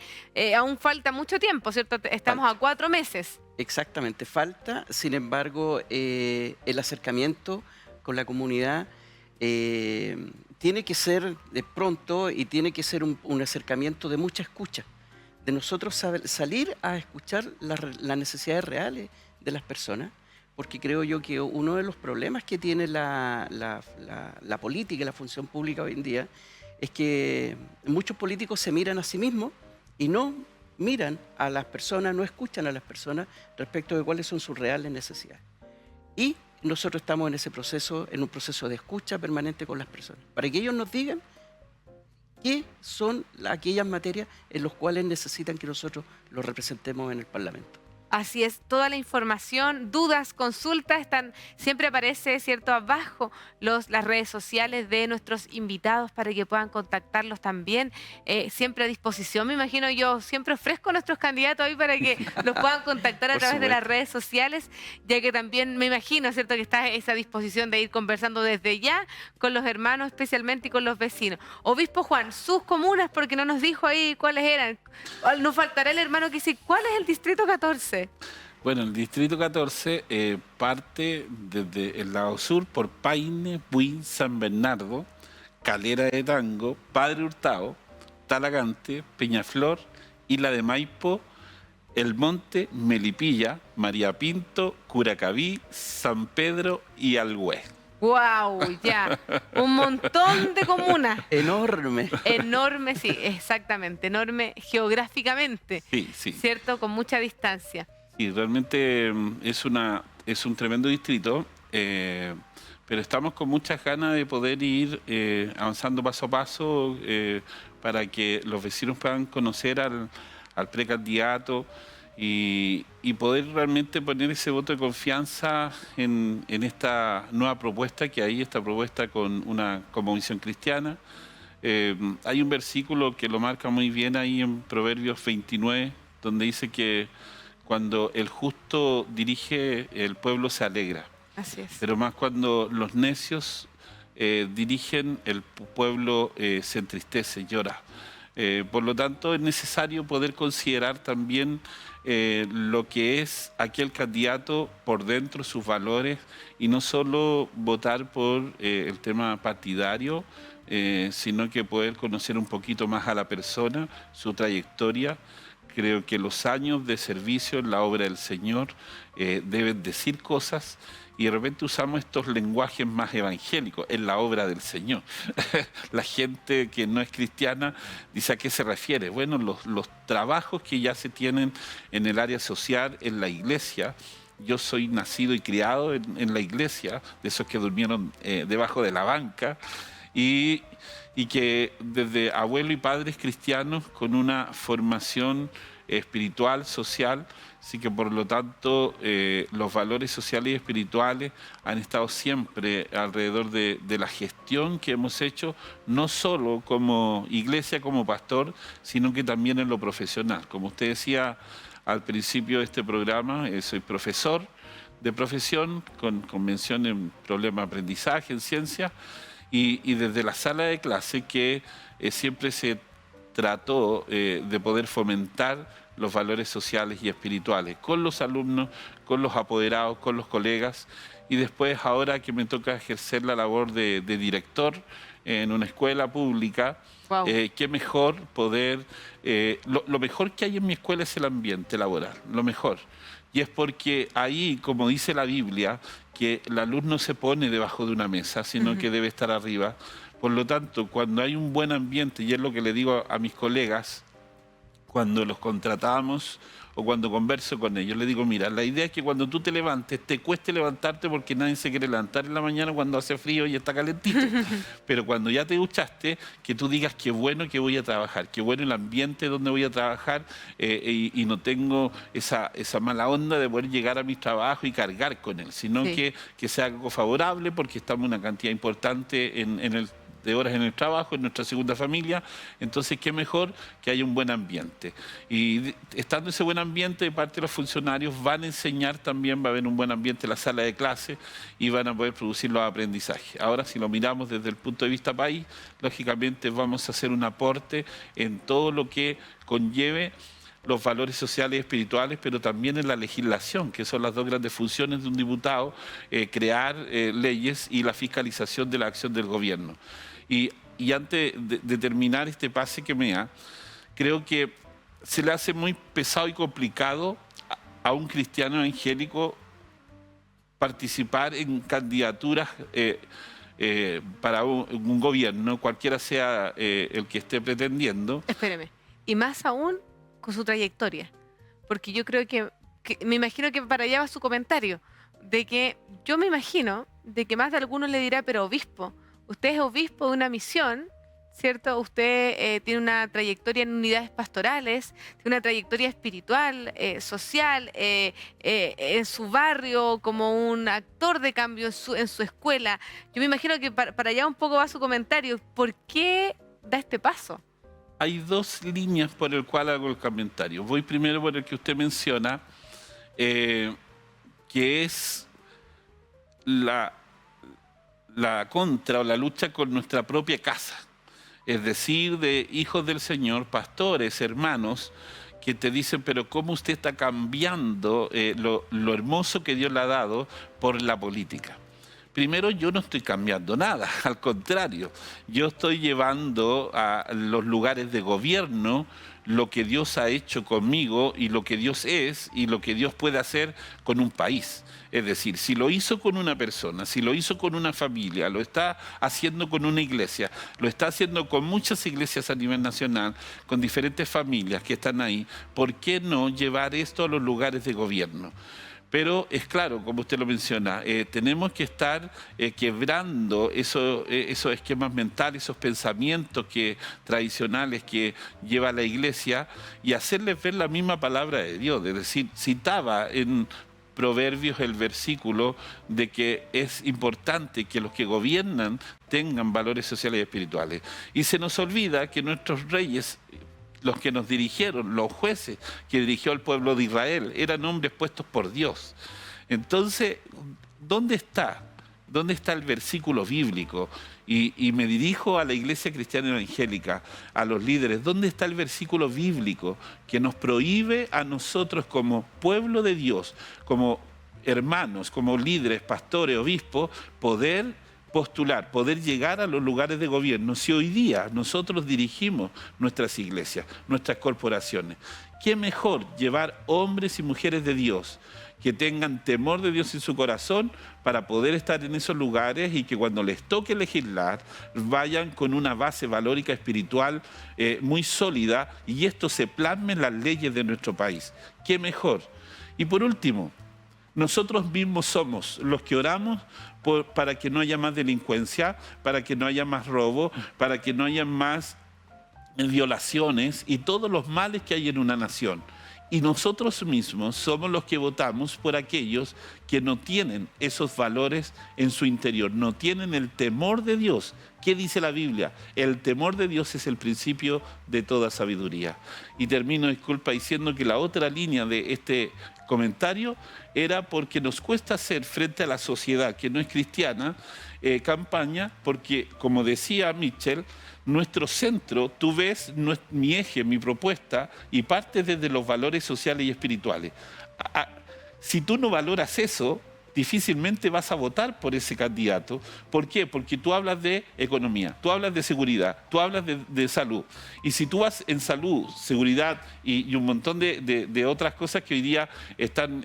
Aún falta mucho tiempo, ¿cierto? Estamos Falta. a 4 meses. Exactamente, falta. Sin embargo, el acercamiento con la comunidad tiene que ser de pronto y tiene que ser un acercamiento de mucha escucha, de nosotros salir a escuchar las necesidades reales de las personas, porque creo yo que uno de los problemas que tiene la política y la función pública hoy en día es que muchos políticos se miran a sí mismos y no miran a las personas, no escuchan a las personas respecto de cuáles son sus reales necesidades. Y nosotros estamos en ese proceso, en un proceso de escucha permanente con las personas, para que ellos nos digan qué son aquellas materias en las cuales necesitan que nosotros los representemos en el Parlamento. Así es, toda la información, dudas, consultas, siempre aparece, ¿cierto?, abajo las redes sociales de nuestros invitados para que puedan contactarlos también. Siempre a disposición, me imagino yo, siempre ofrezco a nuestros candidatos ahí para que los puedan contactar a Por través de las supuesto. redes sociales, ya que también me imagino, ¿cierto?, que está esa disposición de ir conversando desde ya con los hermanos especialmente y con los vecinos. Obispo Juan, sus comunas, porque no nos dijo ahí cuáles eran. Nos faltará el hermano que dice, ¿cuál es el distrito 14? Bueno, el distrito 14 parte desde el lado sur por Paine, Buin, San Bernardo, Calera de Tango, Padre Hurtado, Talagante, Peñaflor, Isla de Maipo, El Monte, Melipilla, María Pinto, Curacaví, San Pedro y Alhué. ¡Wow! Ya, un montón de comunas. Enorme. Enorme, sí, exactamente, enorme geográficamente, Sí, sí. ¿cierto? Con mucha distancia. Y realmente es un tremendo distrito, pero estamos con muchas ganas de poder ir avanzando paso a paso para que los vecinos puedan conocer al precandidato y poder realmente poner ese voto de confianza en esta nueva propuesta que hay, esta propuesta con una cosmovisión cristiana. Hay un versículo que lo marca muy bien ahí en Proverbios 29, donde dice que cuando el justo dirige, el pueblo se alegra. Así es. Pero más cuando los necios dirigen, el pueblo se entristece, llora. Por lo tanto, es necesario poder considerar también lo que es aquel candidato por dentro, sus valores, y no solo votar por el tema partidario, sino que poder conocer un poquito más a la persona, su trayectoria. Creo que los años de servicio en la obra del Señor deben decir cosas, y de repente usamos estos lenguajes más evangélicos en la obra del Señor. La gente que no es cristiana dice: ¿a qué se refiere? Bueno, los trabajos que ya se tienen en el área social, en la iglesia. Yo soy nacido y criado en la iglesia, de esos que durmieron debajo de la banca, y que desde abuelo y padres cristianos con una formación espiritual, social, así que por lo tanto los valores sociales y espirituales han estado siempre alrededor de la gestión que hemos hecho, no solo como iglesia, como pastor, sino que también en lo profesional. Como usted decía al principio de este programa, soy profesor de profesión con mención en problemas de aprendizaje, en ciencia, y desde la sala de clase que siempre se trató de poder fomentar los valores sociales y espirituales con los alumnos, con los apoderados, con los colegas, y después, ahora que me toca ejercer la labor de director en una escuela pública, Wow. qué mejor poder... lo mejor que hay en mi escuela es el ambiente laboral, lo mejor. Y es porque ahí, como dice la Biblia, que la luz no se pone debajo de una mesa, sino que debe estar arriba. Por lo tanto, cuando hay un buen ambiente, y es lo que le digo a mis colegas, cuando los contratamos o cuando converso con ellos, les digo: mira, la idea es que cuando tú te levantes, te cueste levantarte, porque nadie se quiere levantar en la mañana cuando hace frío y está calentito. Pero cuando ya te duchaste, que tú digas: qué bueno que voy a trabajar, qué bueno el ambiente donde voy a trabajar, y no tengo esa mala onda de poder llegar a mi trabajo y cargar con él, sino Sí. que sea algo favorable, porque estamos una cantidad importante de horas en el trabajo, en nuestra segunda familia. Entonces, qué mejor que haya un buen ambiente. Y estando ese buen ambiente, de parte de los funcionarios van a enseñar también, va a haber un buen ambiente en la sala de clase y van a poder producir los aprendizajes. Ahora, si lo miramos desde el punto de vista país, lógicamente vamos a hacer un aporte en todo lo que conlleve los valores sociales y espirituales, pero también en la legislación, que son las dos grandes funciones de un diputado: crear leyes y la fiscalización de la acción del gobierno. Y antes de terminar este pase que me da, creo que se le hace muy pesado y complicado a un cristiano evangélico participar en candidaturas para un gobierno, cualquiera sea el que esté pretendiendo. Espéreme. Y más aún con su trayectoria. Porque yo creo que me imagino que para allá va su comentario. De que yo me imagino de que más de algunos le dirá: pero obispo, usted es obispo de una misión, ¿cierto? Usted tiene una trayectoria en unidades pastorales, tiene una trayectoria espiritual, social, en su barrio, como un actor de cambio en su escuela. Yo me imagino que para allá un poco va su comentario. ¿Por qué da este paso? Hay dos líneas por el cual hago el comentario. Voy primero por el que usted menciona, que es la contra o la lucha con nuestra propia casa. Es decir, de hijos del Señor, pastores, hermanos, que te dicen: pero ¿cómo usted está cambiando lo hermoso que Dios le ha dado por la política? Primero, yo no estoy cambiando nada, al contrario, yo estoy llevando a los lugares de gobierno lo que Dios ha hecho conmigo y lo que Dios es y lo que Dios puede hacer con un país. Es decir, si lo hizo con una persona, si lo hizo con una familia, lo está haciendo con una iglesia, lo está haciendo con muchas iglesias a nivel nacional, con diferentes familias que están ahí, ¿por qué no llevar esto a los lugares de gobierno? Pero es claro, como usted lo menciona, tenemos que estar quebrando esos esquemas mentales, esos pensamientos tradicionales que lleva la iglesia, y hacerles ver la misma palabra de Dios. Es decir, citaba en Proverbios el versículo de que es importante que los que gobiernan tengan valores sociales y espirituales. Y se nos olvida que nuestros reyes, los que nos dirigieron, los jueces que dirigió al pueblo de Israel, eran hombres puestos por Dios. Entonces, ¿dónde está ¿Dónde está el versículo bíblico? Y me dirijo a la Iglesia Cristiana Evangélica, a los líderes. ¿Dónde está el versículo bíblico que nos prohíbe a nosotros como pueblo de Dios, como hermanos, como líderes, pastores, obispos, poder postular, poder llegar a los lugares de gobierno? Si hoy día nosotros dirigimos nuestras iglesias, nuestras corporaciones, ¿qué mejor llevar hombres y mujeres de Dios que tengan temor de Dios en su corazón para poder estar en esos lugares y que cuando les toque legislar vayan con una base valórica espiritual muy sólida y esto se plasme en las leyes de nuestro país? ¿Qué mejor? Y por último, nosotros mismos somos los que oramos para que no haya más delincuencia, para que no haya más robo, para que no haya más violaciones y todos los males que hay en una nación. Y nosotros mismos somos los que votamos por aquellos que no tienen esos valores en su interior, no tienen el temor de Dios. ¿Qué dice la Biblia? El temor de Dios es el principio de toda sabiduría. Y termino, disculpa, diciendo que la otra línea de este comentario era porque nos cuesta hacer frente a la sociedad que no es cristiana campaña, porque como decía Mitchell, nuestro centro, tú ves mi eje, mi propuesta, y parte desde los valores sociales y espirituales. Si tú no valoras eso, difícilmente vas a votar por ese candidato. ¿Por qué? Porque tú hablas de economía, tú hablas de seguridad, tú hablas de salud. Y si tú vas en salud, seguridad y un montón de otras cosas que hoy día están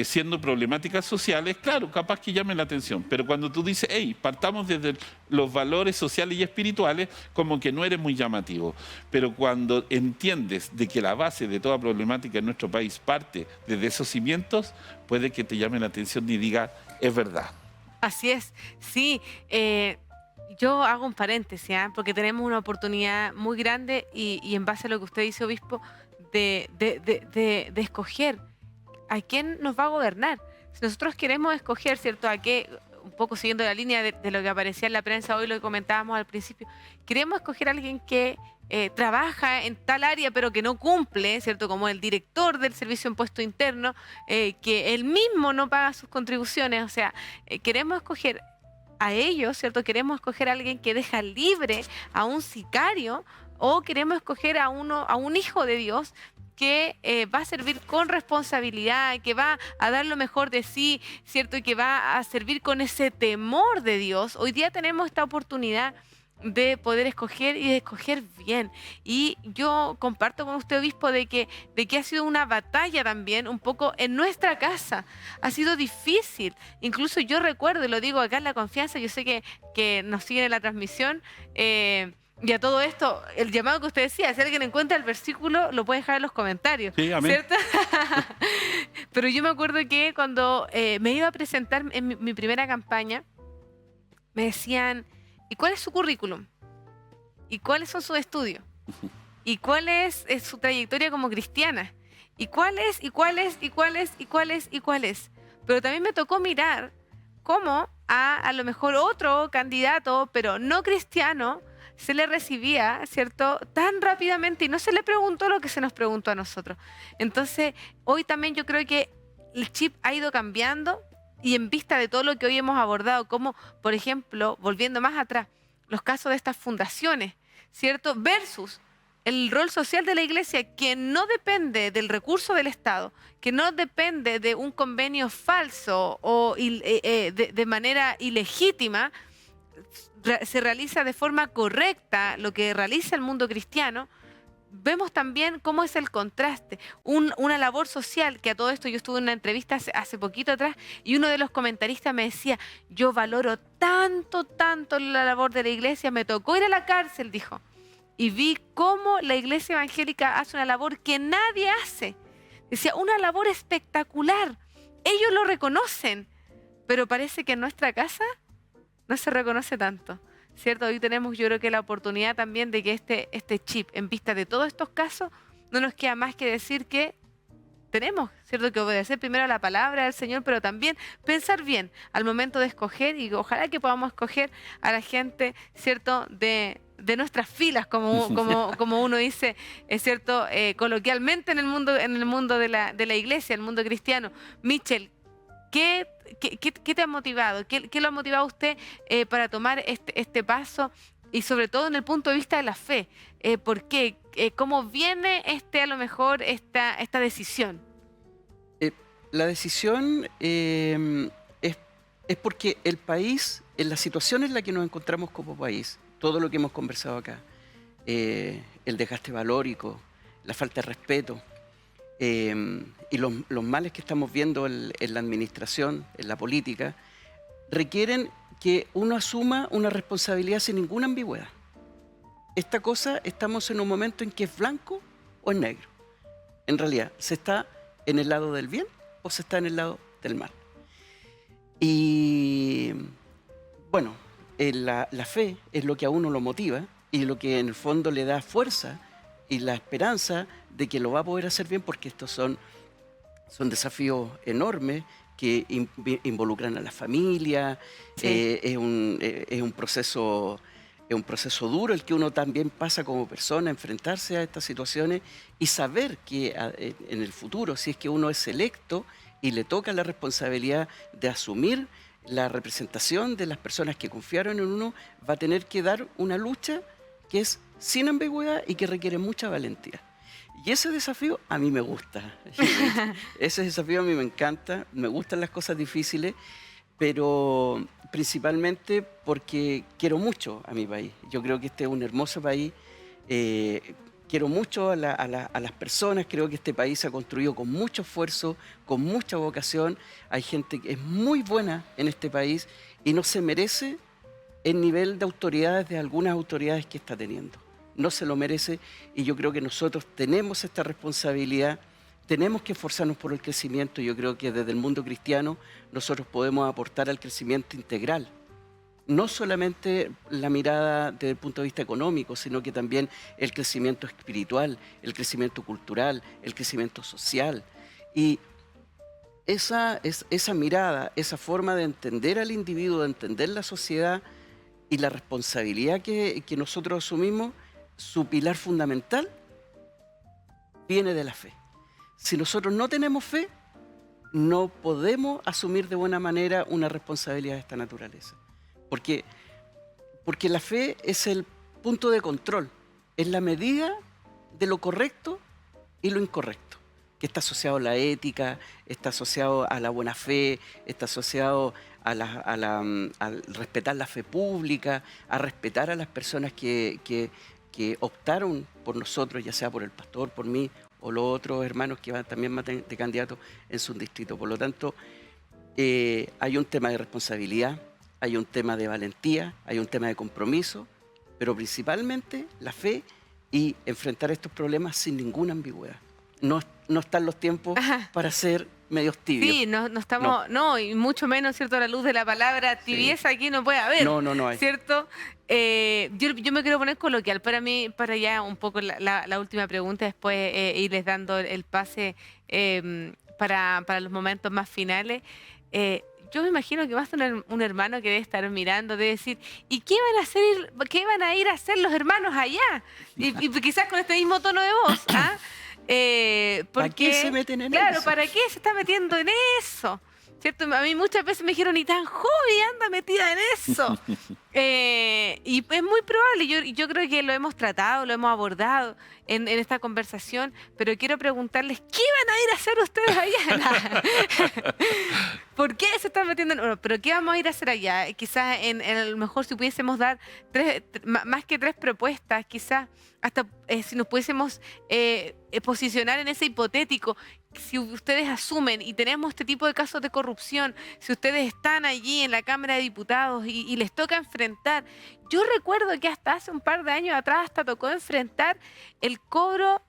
siendo problemáticas sociales, claro, capaz que llamen la atención. Pero cuando tú dices, hey, partamos desde los valores sociales y espirituales, como que no eres muy llamativo. Pero cuando entiendes de que la base de toda problemática en nuestro país parte desde esos cimientos, puede que te llame la atención y diga, es verdad. Así es, sí. Yo hago un paréntesis, porque tenemos una oportunidad muy grande y en base a lo que usted dice, obispo, de escoger a quién nos va a gobernar. Si nosotros queremos escoger, ¿cierto?, a qué, un poco siguiendo la línea de lo que aparecía en la prensa hoy, lo que comentábamos al principio, queremos escoger a alguien que trabaja en tal área pero que no cumple, ¿cierto?, como el director del Servicio de Impuesto Interno, que él mismo no paga sus contribuciones. O sea, queremos escoger a ellos, ¿cierto? Queremos escoger a alguien que deja libre a un sicario, o queremos escoger a un hijo de Dios que va a servir con responsabilidad, que va a dar lo mejor de sí, ¿cierto? Y que va a servir con ese temor de Dios. Hoy día tenemos esta oportunidad de poder escoger y de escoger bien. Y yo comparto con usted, obispo, de que ha sido una batalla también un poco en nuestra casa. Ha sido difícil. Incluso yo recuerdo, y lo digo acá en La Confianza, yo sé que nos siguen en la transmisión, y a todo esto, el llamado que usted decía, si alguien encuentra el versículo, lo puede dejar en los comentarios. Sí, amén. ¿Cierto? Pero yo me acuerdo que cuando me iba a presentar en mi primera campaña, me decían, ¿y cuál es su currículum? ¿Y cuáles son sus estudios? ¿Y cuál es su trayectoria como cristiana? ¿Y cuál es? ¿Y cuál es? ¿Y cuál es? ¿Y cuál es? ¿Y cuál es? Pero también me tocó mirar cómo a lo mejor otro candidato, pero no cristiano, se le recibía, ¿cierto?, tan rápidamente y no se le preguntó lo que se nos preguntó a nosotros. Entonces, hoy también yo creo que el chip ha ido cambiando, y en vista de todo lo que hoy hemos abordado, como, por ejemplo, volviendo más atrás, los casos de estas fundaciones, ¿cierto?, versus el rol social de la iglesia, que no depende del recurso del Estado, que no depende de un convenio falso o de manera ilegítima, se realiza de forma correcta lo que realiza el mundo cristiano. Vemos también cómo es el contraste, una labor social, que a todo esto yo estuve en una entrevista hace poquito atrás, y uno de los comentaristas me decía, yo valoro tanto la labor de la iglesia, me tocó ir a la cárcel, dijo, y vi cómo la iglesia evangélica hace una labor que nadie hace. Decía, una labor espectacular, ellos lo reconocen, pero parece que en nuestra casa no se reconoce tanto, ¿cierto? Hoy tenemos, yo creo que la oportunidad también de que este chip, en vista de todos estos casos, no nos queda más que decir que tenemos, ¿cierto?, que obedecer primero a la palabra del Señor, pero también pensar bien al momento de escoger, y ojalá que podamos escoger a la gente, ¿cierto?, de nuestras filas, como uno dice, es cierto, coloquialmente en el mundo de la iglesia, el mundo cristiano. Mitchell, ¿Qué te ha motivado? ¿Qué lo ha motivado a usted para tomar este paso? Y sobre todo en el punto de vista de la fe. ¿Por qué? ¿Cómo viene a lo mejor esta decisión? La decisión es porque el país, en la situación en la que nos encontramos como país, todo lo que hemos conversado acá, el desgaste valórico, la falta de respeto y los males que estamos viendo en la administración, en la política, requieren que uno asuma una responsabilidad sin ninguna ambigüedad. Esta cosa, estamos en un momento en que es blanco o es negro. En realidad, ¿se está en el lado del bien o se está en el lado del mal? Y bueno, la fe es lo que a uno lo motiva y lo que en el fondo le da fuerza y la esperanza de que lo va a poder hacer bien, porque estos son desafíos enormes que involucran a la familia. Sí. Es un proceso duro el que uno también pasa como persona, enfrentarse a estas situaciones y saber que en el futuro, si es que uno es electo y le toca la responsabilidad de asumir la representación de las personas que confiaron en uno, va a tener que dar una lucha que es sin ambigüedad y que requiere mucha valentía. Y ese desafío a mí me gusta. Ese desafío a mí me encanta, me gustan las cosas difíciles, pero principalmente porque quiero mucho a mi país. Yo creo que este es un hermoso país. Quiero mucho a las personas. Creo que este país se ha construido con mucho esfuerzo, con mucha vocación. Hay gente que es muy buena en este país y no se merece el nivel de autoridades de algunas autoridades que está teniendo. No se lo merece, y yo creo que nosotros tenemos esta responsabilidad, tenemos que esforzarnos por el crecimiento. Yo creo que desde el mundo cristiano nosotros podemos aportar al crecimiento integral. No solamente la mirada desde el punto de vista económico, sino que también el crecimiento espiritual, el crecimiento cultural, el crecimiento social. Y esa mirada, esa forma de entender al individuo, de entender la sociedad y la responsabilidad que nosotros asumimos, su pilar fundamental viene de la fe. Si nosotros no tenemos fe, no podemos asumir de buena manera una responsabilidad de esta naturaleza. Porque la fe es el punto de control, es la medida de lo correcto y lo incorrecto, que está asociado a la ética, está asociado a la buena fe, está asociado a respetar la fe pública, a respetar a las personas que optaron por nosotros, ya sea por el pastor, por mí o los otros hermanos que también van de candidatos en su distrito. Por lo tanto, hay un tema de responsabilidad, hay un tema de valentía, hay un tema de compromiso, pero principalmente la fe y enfrentar estos problemas sin ninguna ambigüedad. No están los tiempos para ser medios tibios. Sí, no estamos, no, y mucho menos, ¿cierto? A la luz de la palabra tibieza aquí no puede haber. No hay. ¿Cierto? Yo me quiero poner coloquial para ya un poco la última pregunta, después irles dando el pase para los momentos más finales. Yo me imagino que vas a tener un hermano que debe estar mirando, debe decir, ¿y qué van a ir a hacer los hermanos allá? Y quizás con este mismo tono de voz, ¿ah? Porque, ¿para qué se meten en eso? Claro, ¿para qué se está metiendo en eso? ¿Cierto? A mí muchas veces me dijeron, y tan joven anda metida en eso. Y es muy probable, yo creo que lo hemos tratado, lo hemos abordado en esta conversación, pero quiero preguntarles, ¿qué van a ir a hacer ustedes allá? ¿Por qué se están metiendo en eso? Pero ¿qué vamos a ir a hacer allá? Quizás a lo mejor si pudiésemos dar más que 3 propuestas, quizás hasta si nos pudiésemos posicionar en ese hipotético, si ustedes asumen y tenemos este tipo de casos de corrupción, si ustedes están allí en la Cámara de Diputados y les toca enfrentar, yo recuerdo que hasta hace un par de años atrás hasta tocó enfrentar el cobro,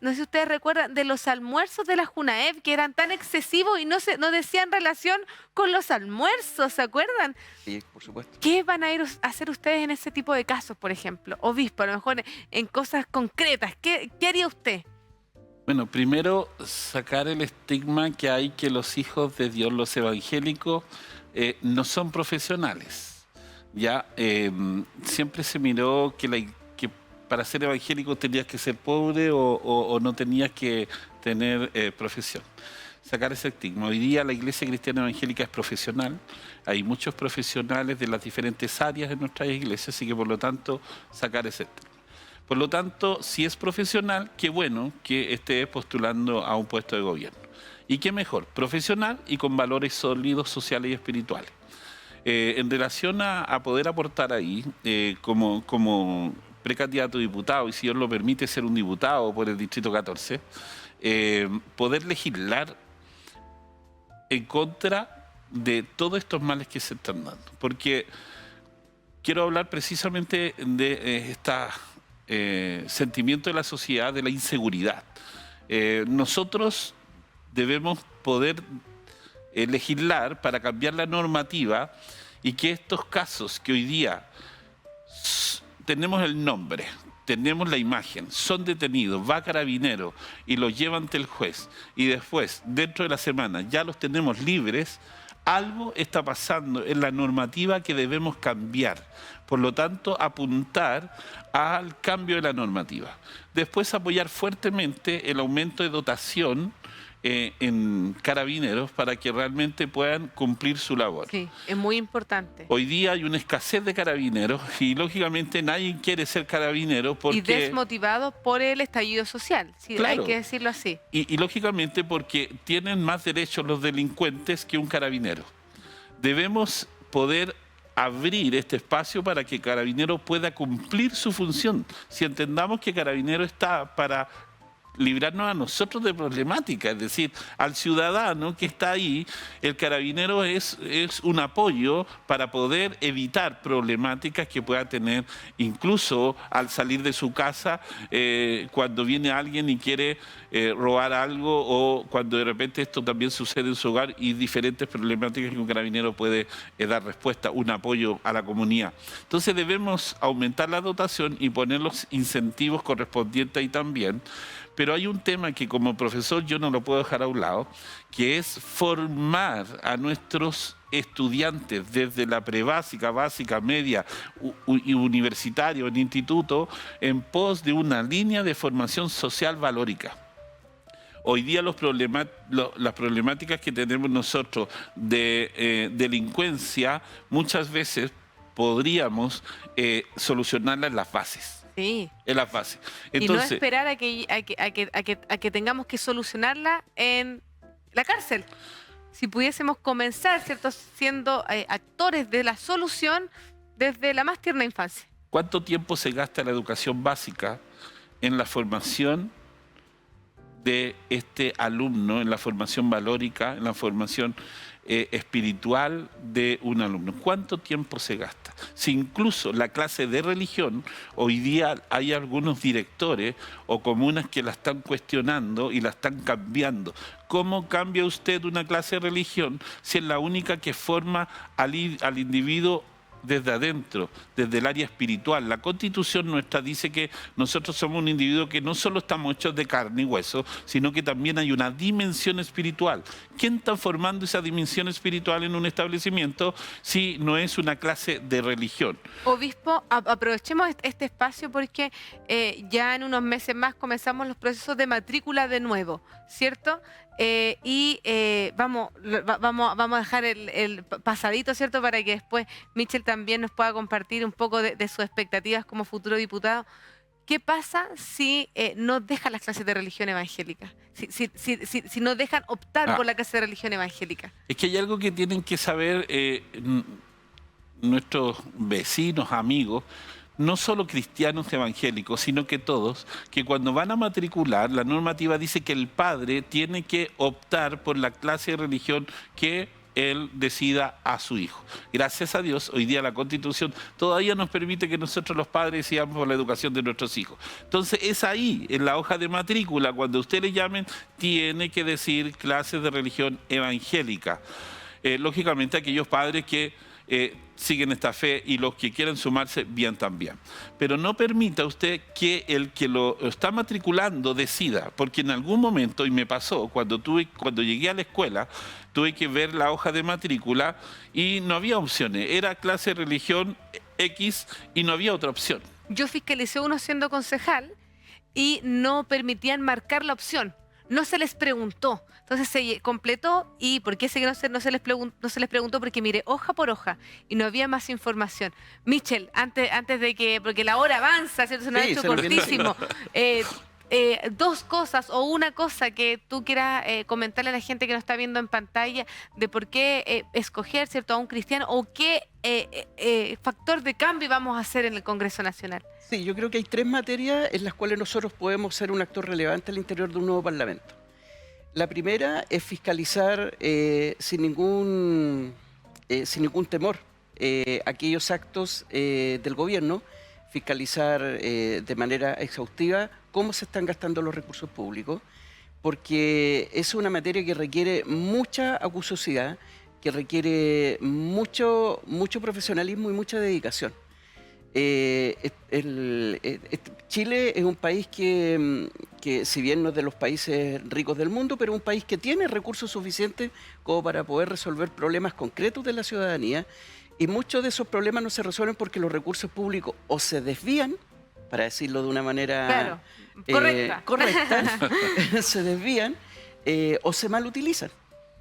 no sé si ustedes recuerdan, de los almuerzos de la Junaep, que eran tan excesivos y no decían relación con los almuerzos, ¿se acuerdan? Sí, por supuesto. ¿Qué van a ir a hacer ustedes en ese tipo de casos, por ejemplo? Obispo, a lo mejor en cosas concretas, ¿qué haría usted? Bueno, primero sacar el estigma que hay que los hijos de Dios, los evangélicos, no son profesionales. Ya siempre se miró que para ser evangélico tenías que ser pobre o no tenías que tener profesión. sacar ese estigma. Hoy día la Iglesia Cristiana Evangélica es profesional, hay muchos profesionales de las diferentes áreas de nuestras iglesias, así que por lo tanto sacar ese estigma. Por lo tanto, si es profesional, qué bueno que esté postulando a un puesto de gobierno. Y qué mejor, profesional y con valores sólidos, sociales y espirituales. En relación a poder aportar ahí, como precandidato a diputado, y si Dios lo permite ser un diputado por el Distrito 14, poder legislar en contra de todos estos males que se están dando. Porque quiero hablar precisamente de este sentimiento de la sociedad, de la inseguridad. Nosotros debemos poder legislar para cambiar la normativa y que estos casos que hoy día tenemos el nombre, tenemos la imagen, son detenidos, va Carabinero y los lleva ante el juez y después, dentro de la semana, ya los tenemos libres, algo está pasando en la normativa que debemos cambiar. Por lo tanto, apuntar al cambio de la normativa. Después, apoyar fuertemente el aumento de dotación en Carabineros para que realmente puedan cumplir su labor. Sí, es muy importante. Hoy día hay una escasez de carabineros y lógicamente nadie quiere ser carabinero porque... Y desmotivado por el estallido social, sí, Claro. hay que decirlo así. Y lógicamente porque tienen más derechos los delincuentes que un carabinero. Debemos poder abrir este espacio para que Carabinero pueda cumplir su función. Si entendamos que Carabinero está para librarnos a nosotros de problemáticas, es decir, al ciudadano que está ahí, el carabinero es un apoyo para poder evitar problemáticas que pueda tener incluso al salir de su casa, cuando viene alguien y quiere robar algo, o cuando de repente esto también sucede en su hogar y diferentes problemáticas que un carabinero puede dar respuesta, un apoyo a la comunidad. Entonces debemos aumentar la dotación y poner los incentivos correspondientes ahí también. Pero hay un tema que como profesor yo no lo puedo dejar a un lado, que es formar a nuestros estudiantes desde la prebásica, básica, media y universitaria, en instituto, en pos de una línea de formación social valórica. Hoy día las problemáticas que tenemos nosotros de delincuencia, muchas veces podríamos solucionarlas en las bases. Sí. En las bases. Y no esperar a que tengamos que solucionarla en la cárcel. Si pudiésemos comenzar, ¿cierto?, siendo actores de la solución desde la más tierna infancia. ¿Cuánto tiempo se gasta en la educación básica en la formación de este alumno, en la formación valórica, en la formación espiritual de un alumno? ¿Cuánto tiempo se gasta? Si incluso la clase de religión, hoy día hay algunos directores o comunas que la están cuestionando y la están cambiando. ¿Cómo cambia usted una clase de religión si es la única que forma al individuo desde adentro, desde el área espiritual? La Constitución nuestra dice que nosotros somos un individuo que no solo estamos hechos de carne y hueso, sino que también hay una dimensión espiritual. ¿Quién está formando esa dimensión espiritual en un establecimiento si no es una clase de religión? Obispo, aprovechemos este espacio porque ya en unos meses más comenzamos los procesos de matrícula de nuevo, ¿cierto? Vamos a dejar el pasadito, ¿cierto?, para que después Michel también nos pueda compartir un poco de sus expectativas como futuro diputado. ¿Qué pasa si no dejan las clases de religión evangélica? Si no dejan optar por la clase de religión evangélica. Es que hay algo que tienen que saber nuestros vecinos, amigos, no solo cristianos evangélicos, sino que todos, que cuando van a matricular, la normativa dice que el padre tiene que optar por la clase de religión que él decida a su hijo. Gracias a Dios, hoy día la Constitución todavía nos permite que nosotros los padres decidamos por la educación de nuestros hijos. Entonces es ahí, en la hoja de matrícula, cuando usted le llamen, tiene que decir clases de religión evangélica. Lógicamente aquellos padres que siguen esta fe y los que quieran sumarse, bien también. Pero no permita usted que el que lo está matriculando decida, porque en algún momento, y me pasó, cuando llegué a la escuela, tuve que ver la hoja de matrícula y no había opciones. Era clase de religión X y no había otra opción. Yo fiscalicé uno siendo concejal y no permitían marcar la opción. no se les preguntó. Entonces se completó. ¿Y por qué sé que no se les preguntó? Porque miré hoja por hoja y no había más información. Michel, antes de que, porque la hora avanza, ¿cierto? Se nos ha Sí, hecho se nos viene cortísimo. Dos cosas o una cosa que tú quieras comentarle a la gente que nos está viendo en pantalla de por qué escoger, ¿cierto?, a un cristiano, o qué factor de cambio vamos a hacer en el Congreso Nacional. Sí, yo creo que hay 3 materias en las cuales nosotros podemos ser un actor relevante al interior de un nuevo Parlamento. La primera es fiscalizar sin ningún temor aquellos actos del gobierno, fiscalizar de manera exhaustiva cómo se están gastando los recursos públicos, porque es una materia que requiere mucha acuciosidad, que requiere mucho profesionalismo y mucha dedicación. Chile es un país que si bien no es de los países ricos del mundo, pero es un país que tiene recursos suficientes como para poder resolver problemas concretos de la ciudadanía, y muchos de esos problemas no se resuelven porque los recursos públicos o se desvían, para decirlo de una manera correcta, se desvían o se malutilizan,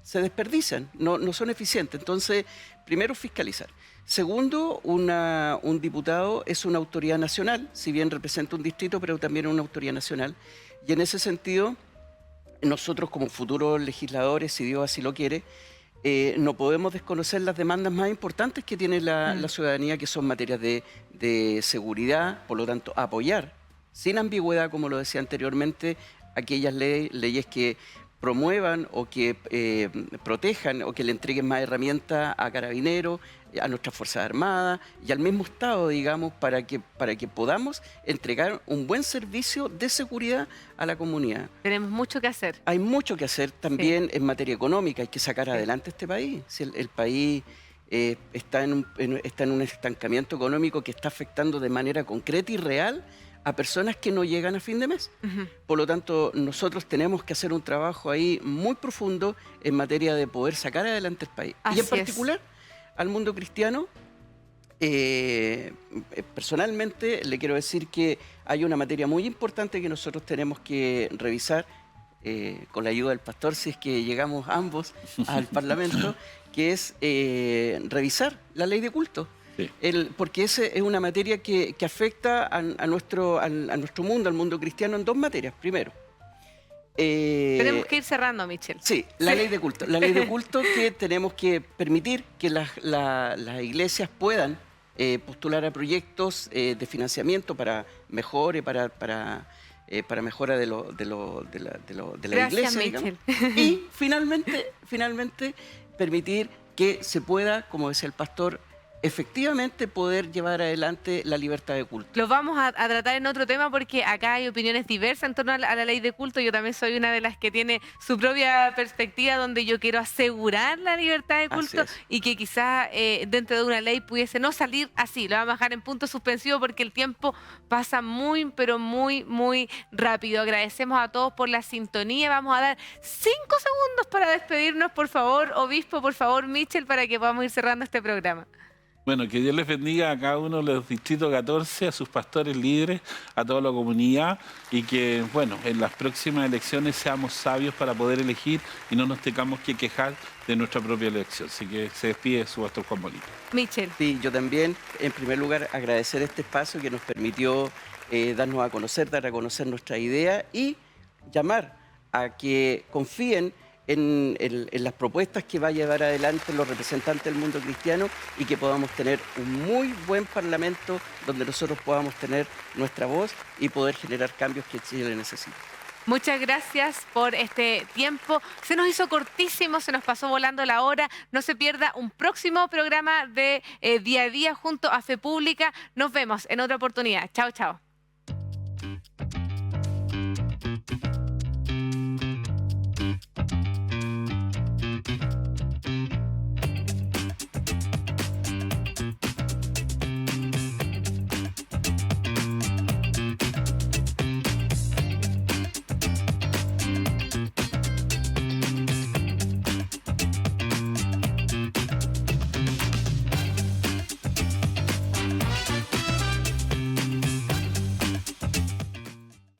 se desperdician, no son eficientes. Entonces, primero, fiscalizar. Segundo, un diputado es una autoridad nacional, si bien representa un distrito, pero también es una autoridad nacional. Y en ese sentido, nosotros como futuros legisladores, si Dios así lo quiere, no podemos desconocer las demandas más importantes que tiene la ciudadanía, que son materias de seguridad, por lo tanto, apoyar, sin ambigüedad, como lo decía anteriormente, aquellas leyes que promuevan o que protejan o que le entreguen más herramientas a Carabineros, a nuestras Fuerzas Armadas y al mismo Estado, digamos, para que podamos entregar un buen servicio de seguridad a la comunidad. Tenemos mucho que hacer. Hay mucho que hacer también en materia económica, hay que sacar adelante este país. Si el país está en un estancamiento económico que está afectando de manera concreta y real a personas que no llegan a fin de mes. Por lo tanto, nosotros tenemos que hacer un trabajo ahí muy profundo en materia de poder sacar adelante el país. Así y en particular, al mundo cristiano, personalmente le quiero decir que hay una materia muy importante que nosotros tenemos que revisar con la ayuda del pastor, si es que llegamos ambos al Parlamento, que es revisar la ley de culto. Sí. Porque esa es una materia que afecta a nuestro mundo, al mundo cristiano, en 2 materias. Primero, tenemos que ir cerrando, Michel. Sí, la ley de culto. La ley de culto, que tenemos que permitir que las iglesias puedan postular a proyectos de financiamiento para mejora, para mejora de la Gracias, iglesia, Michel. Y finalmente permitir que se pueda, como decía el pastor, efectivamente poder llevar adelante la libertad de culto. Lo vamos a tratar en otro tema porque acá hay opiniones diversas en torno a la ley de culto. Yo también soy una de las que tiene su propia perspectiva, donde yo quiero asegurar la libertad de culto y que quizás dentro de una ley pudiese no salir así. Lo vamos a dejar en punto suspensivo porque el tiempo pasa muy, pero muy, muy rápido. Agradecemos a todos por la sintonía. Vamos a dar 5 segundos para despedirnos, por favor. Obispo, por favor, Michel, para que podamos ir cerrando este programa. Bueno, que Dios les bendiga a cada uno de los distritos 14, a sus pastores líderes, a toda la comunidad, y que, bueno, en las próximas elecciones seamos sabios para poder elegir y no nos tengamos que quejar de nuestra propia elección. Así que se despide su pastor Juan Molina. Michel. Sí, yo también, en primer lugar, agradecer este espacio que nos permitió darnos a conocer, dar a conocer nuestra idea y llamar a que confíen en las propuestas que va a llevar adelante los representantes del mundo cristiano y que podamos tener un muy buen parlamento donde nosotros podamos tener nuestra voz y poder generar cambios que Chile necesita. Muchas gracias por este tiempo. Se nos hizo cortísimo, se nos pasó volando la hora. No se pierda un próximo programa de Día a Día junto a Fe Pública. Nos vemos en otra oportunidad. Chao, chao.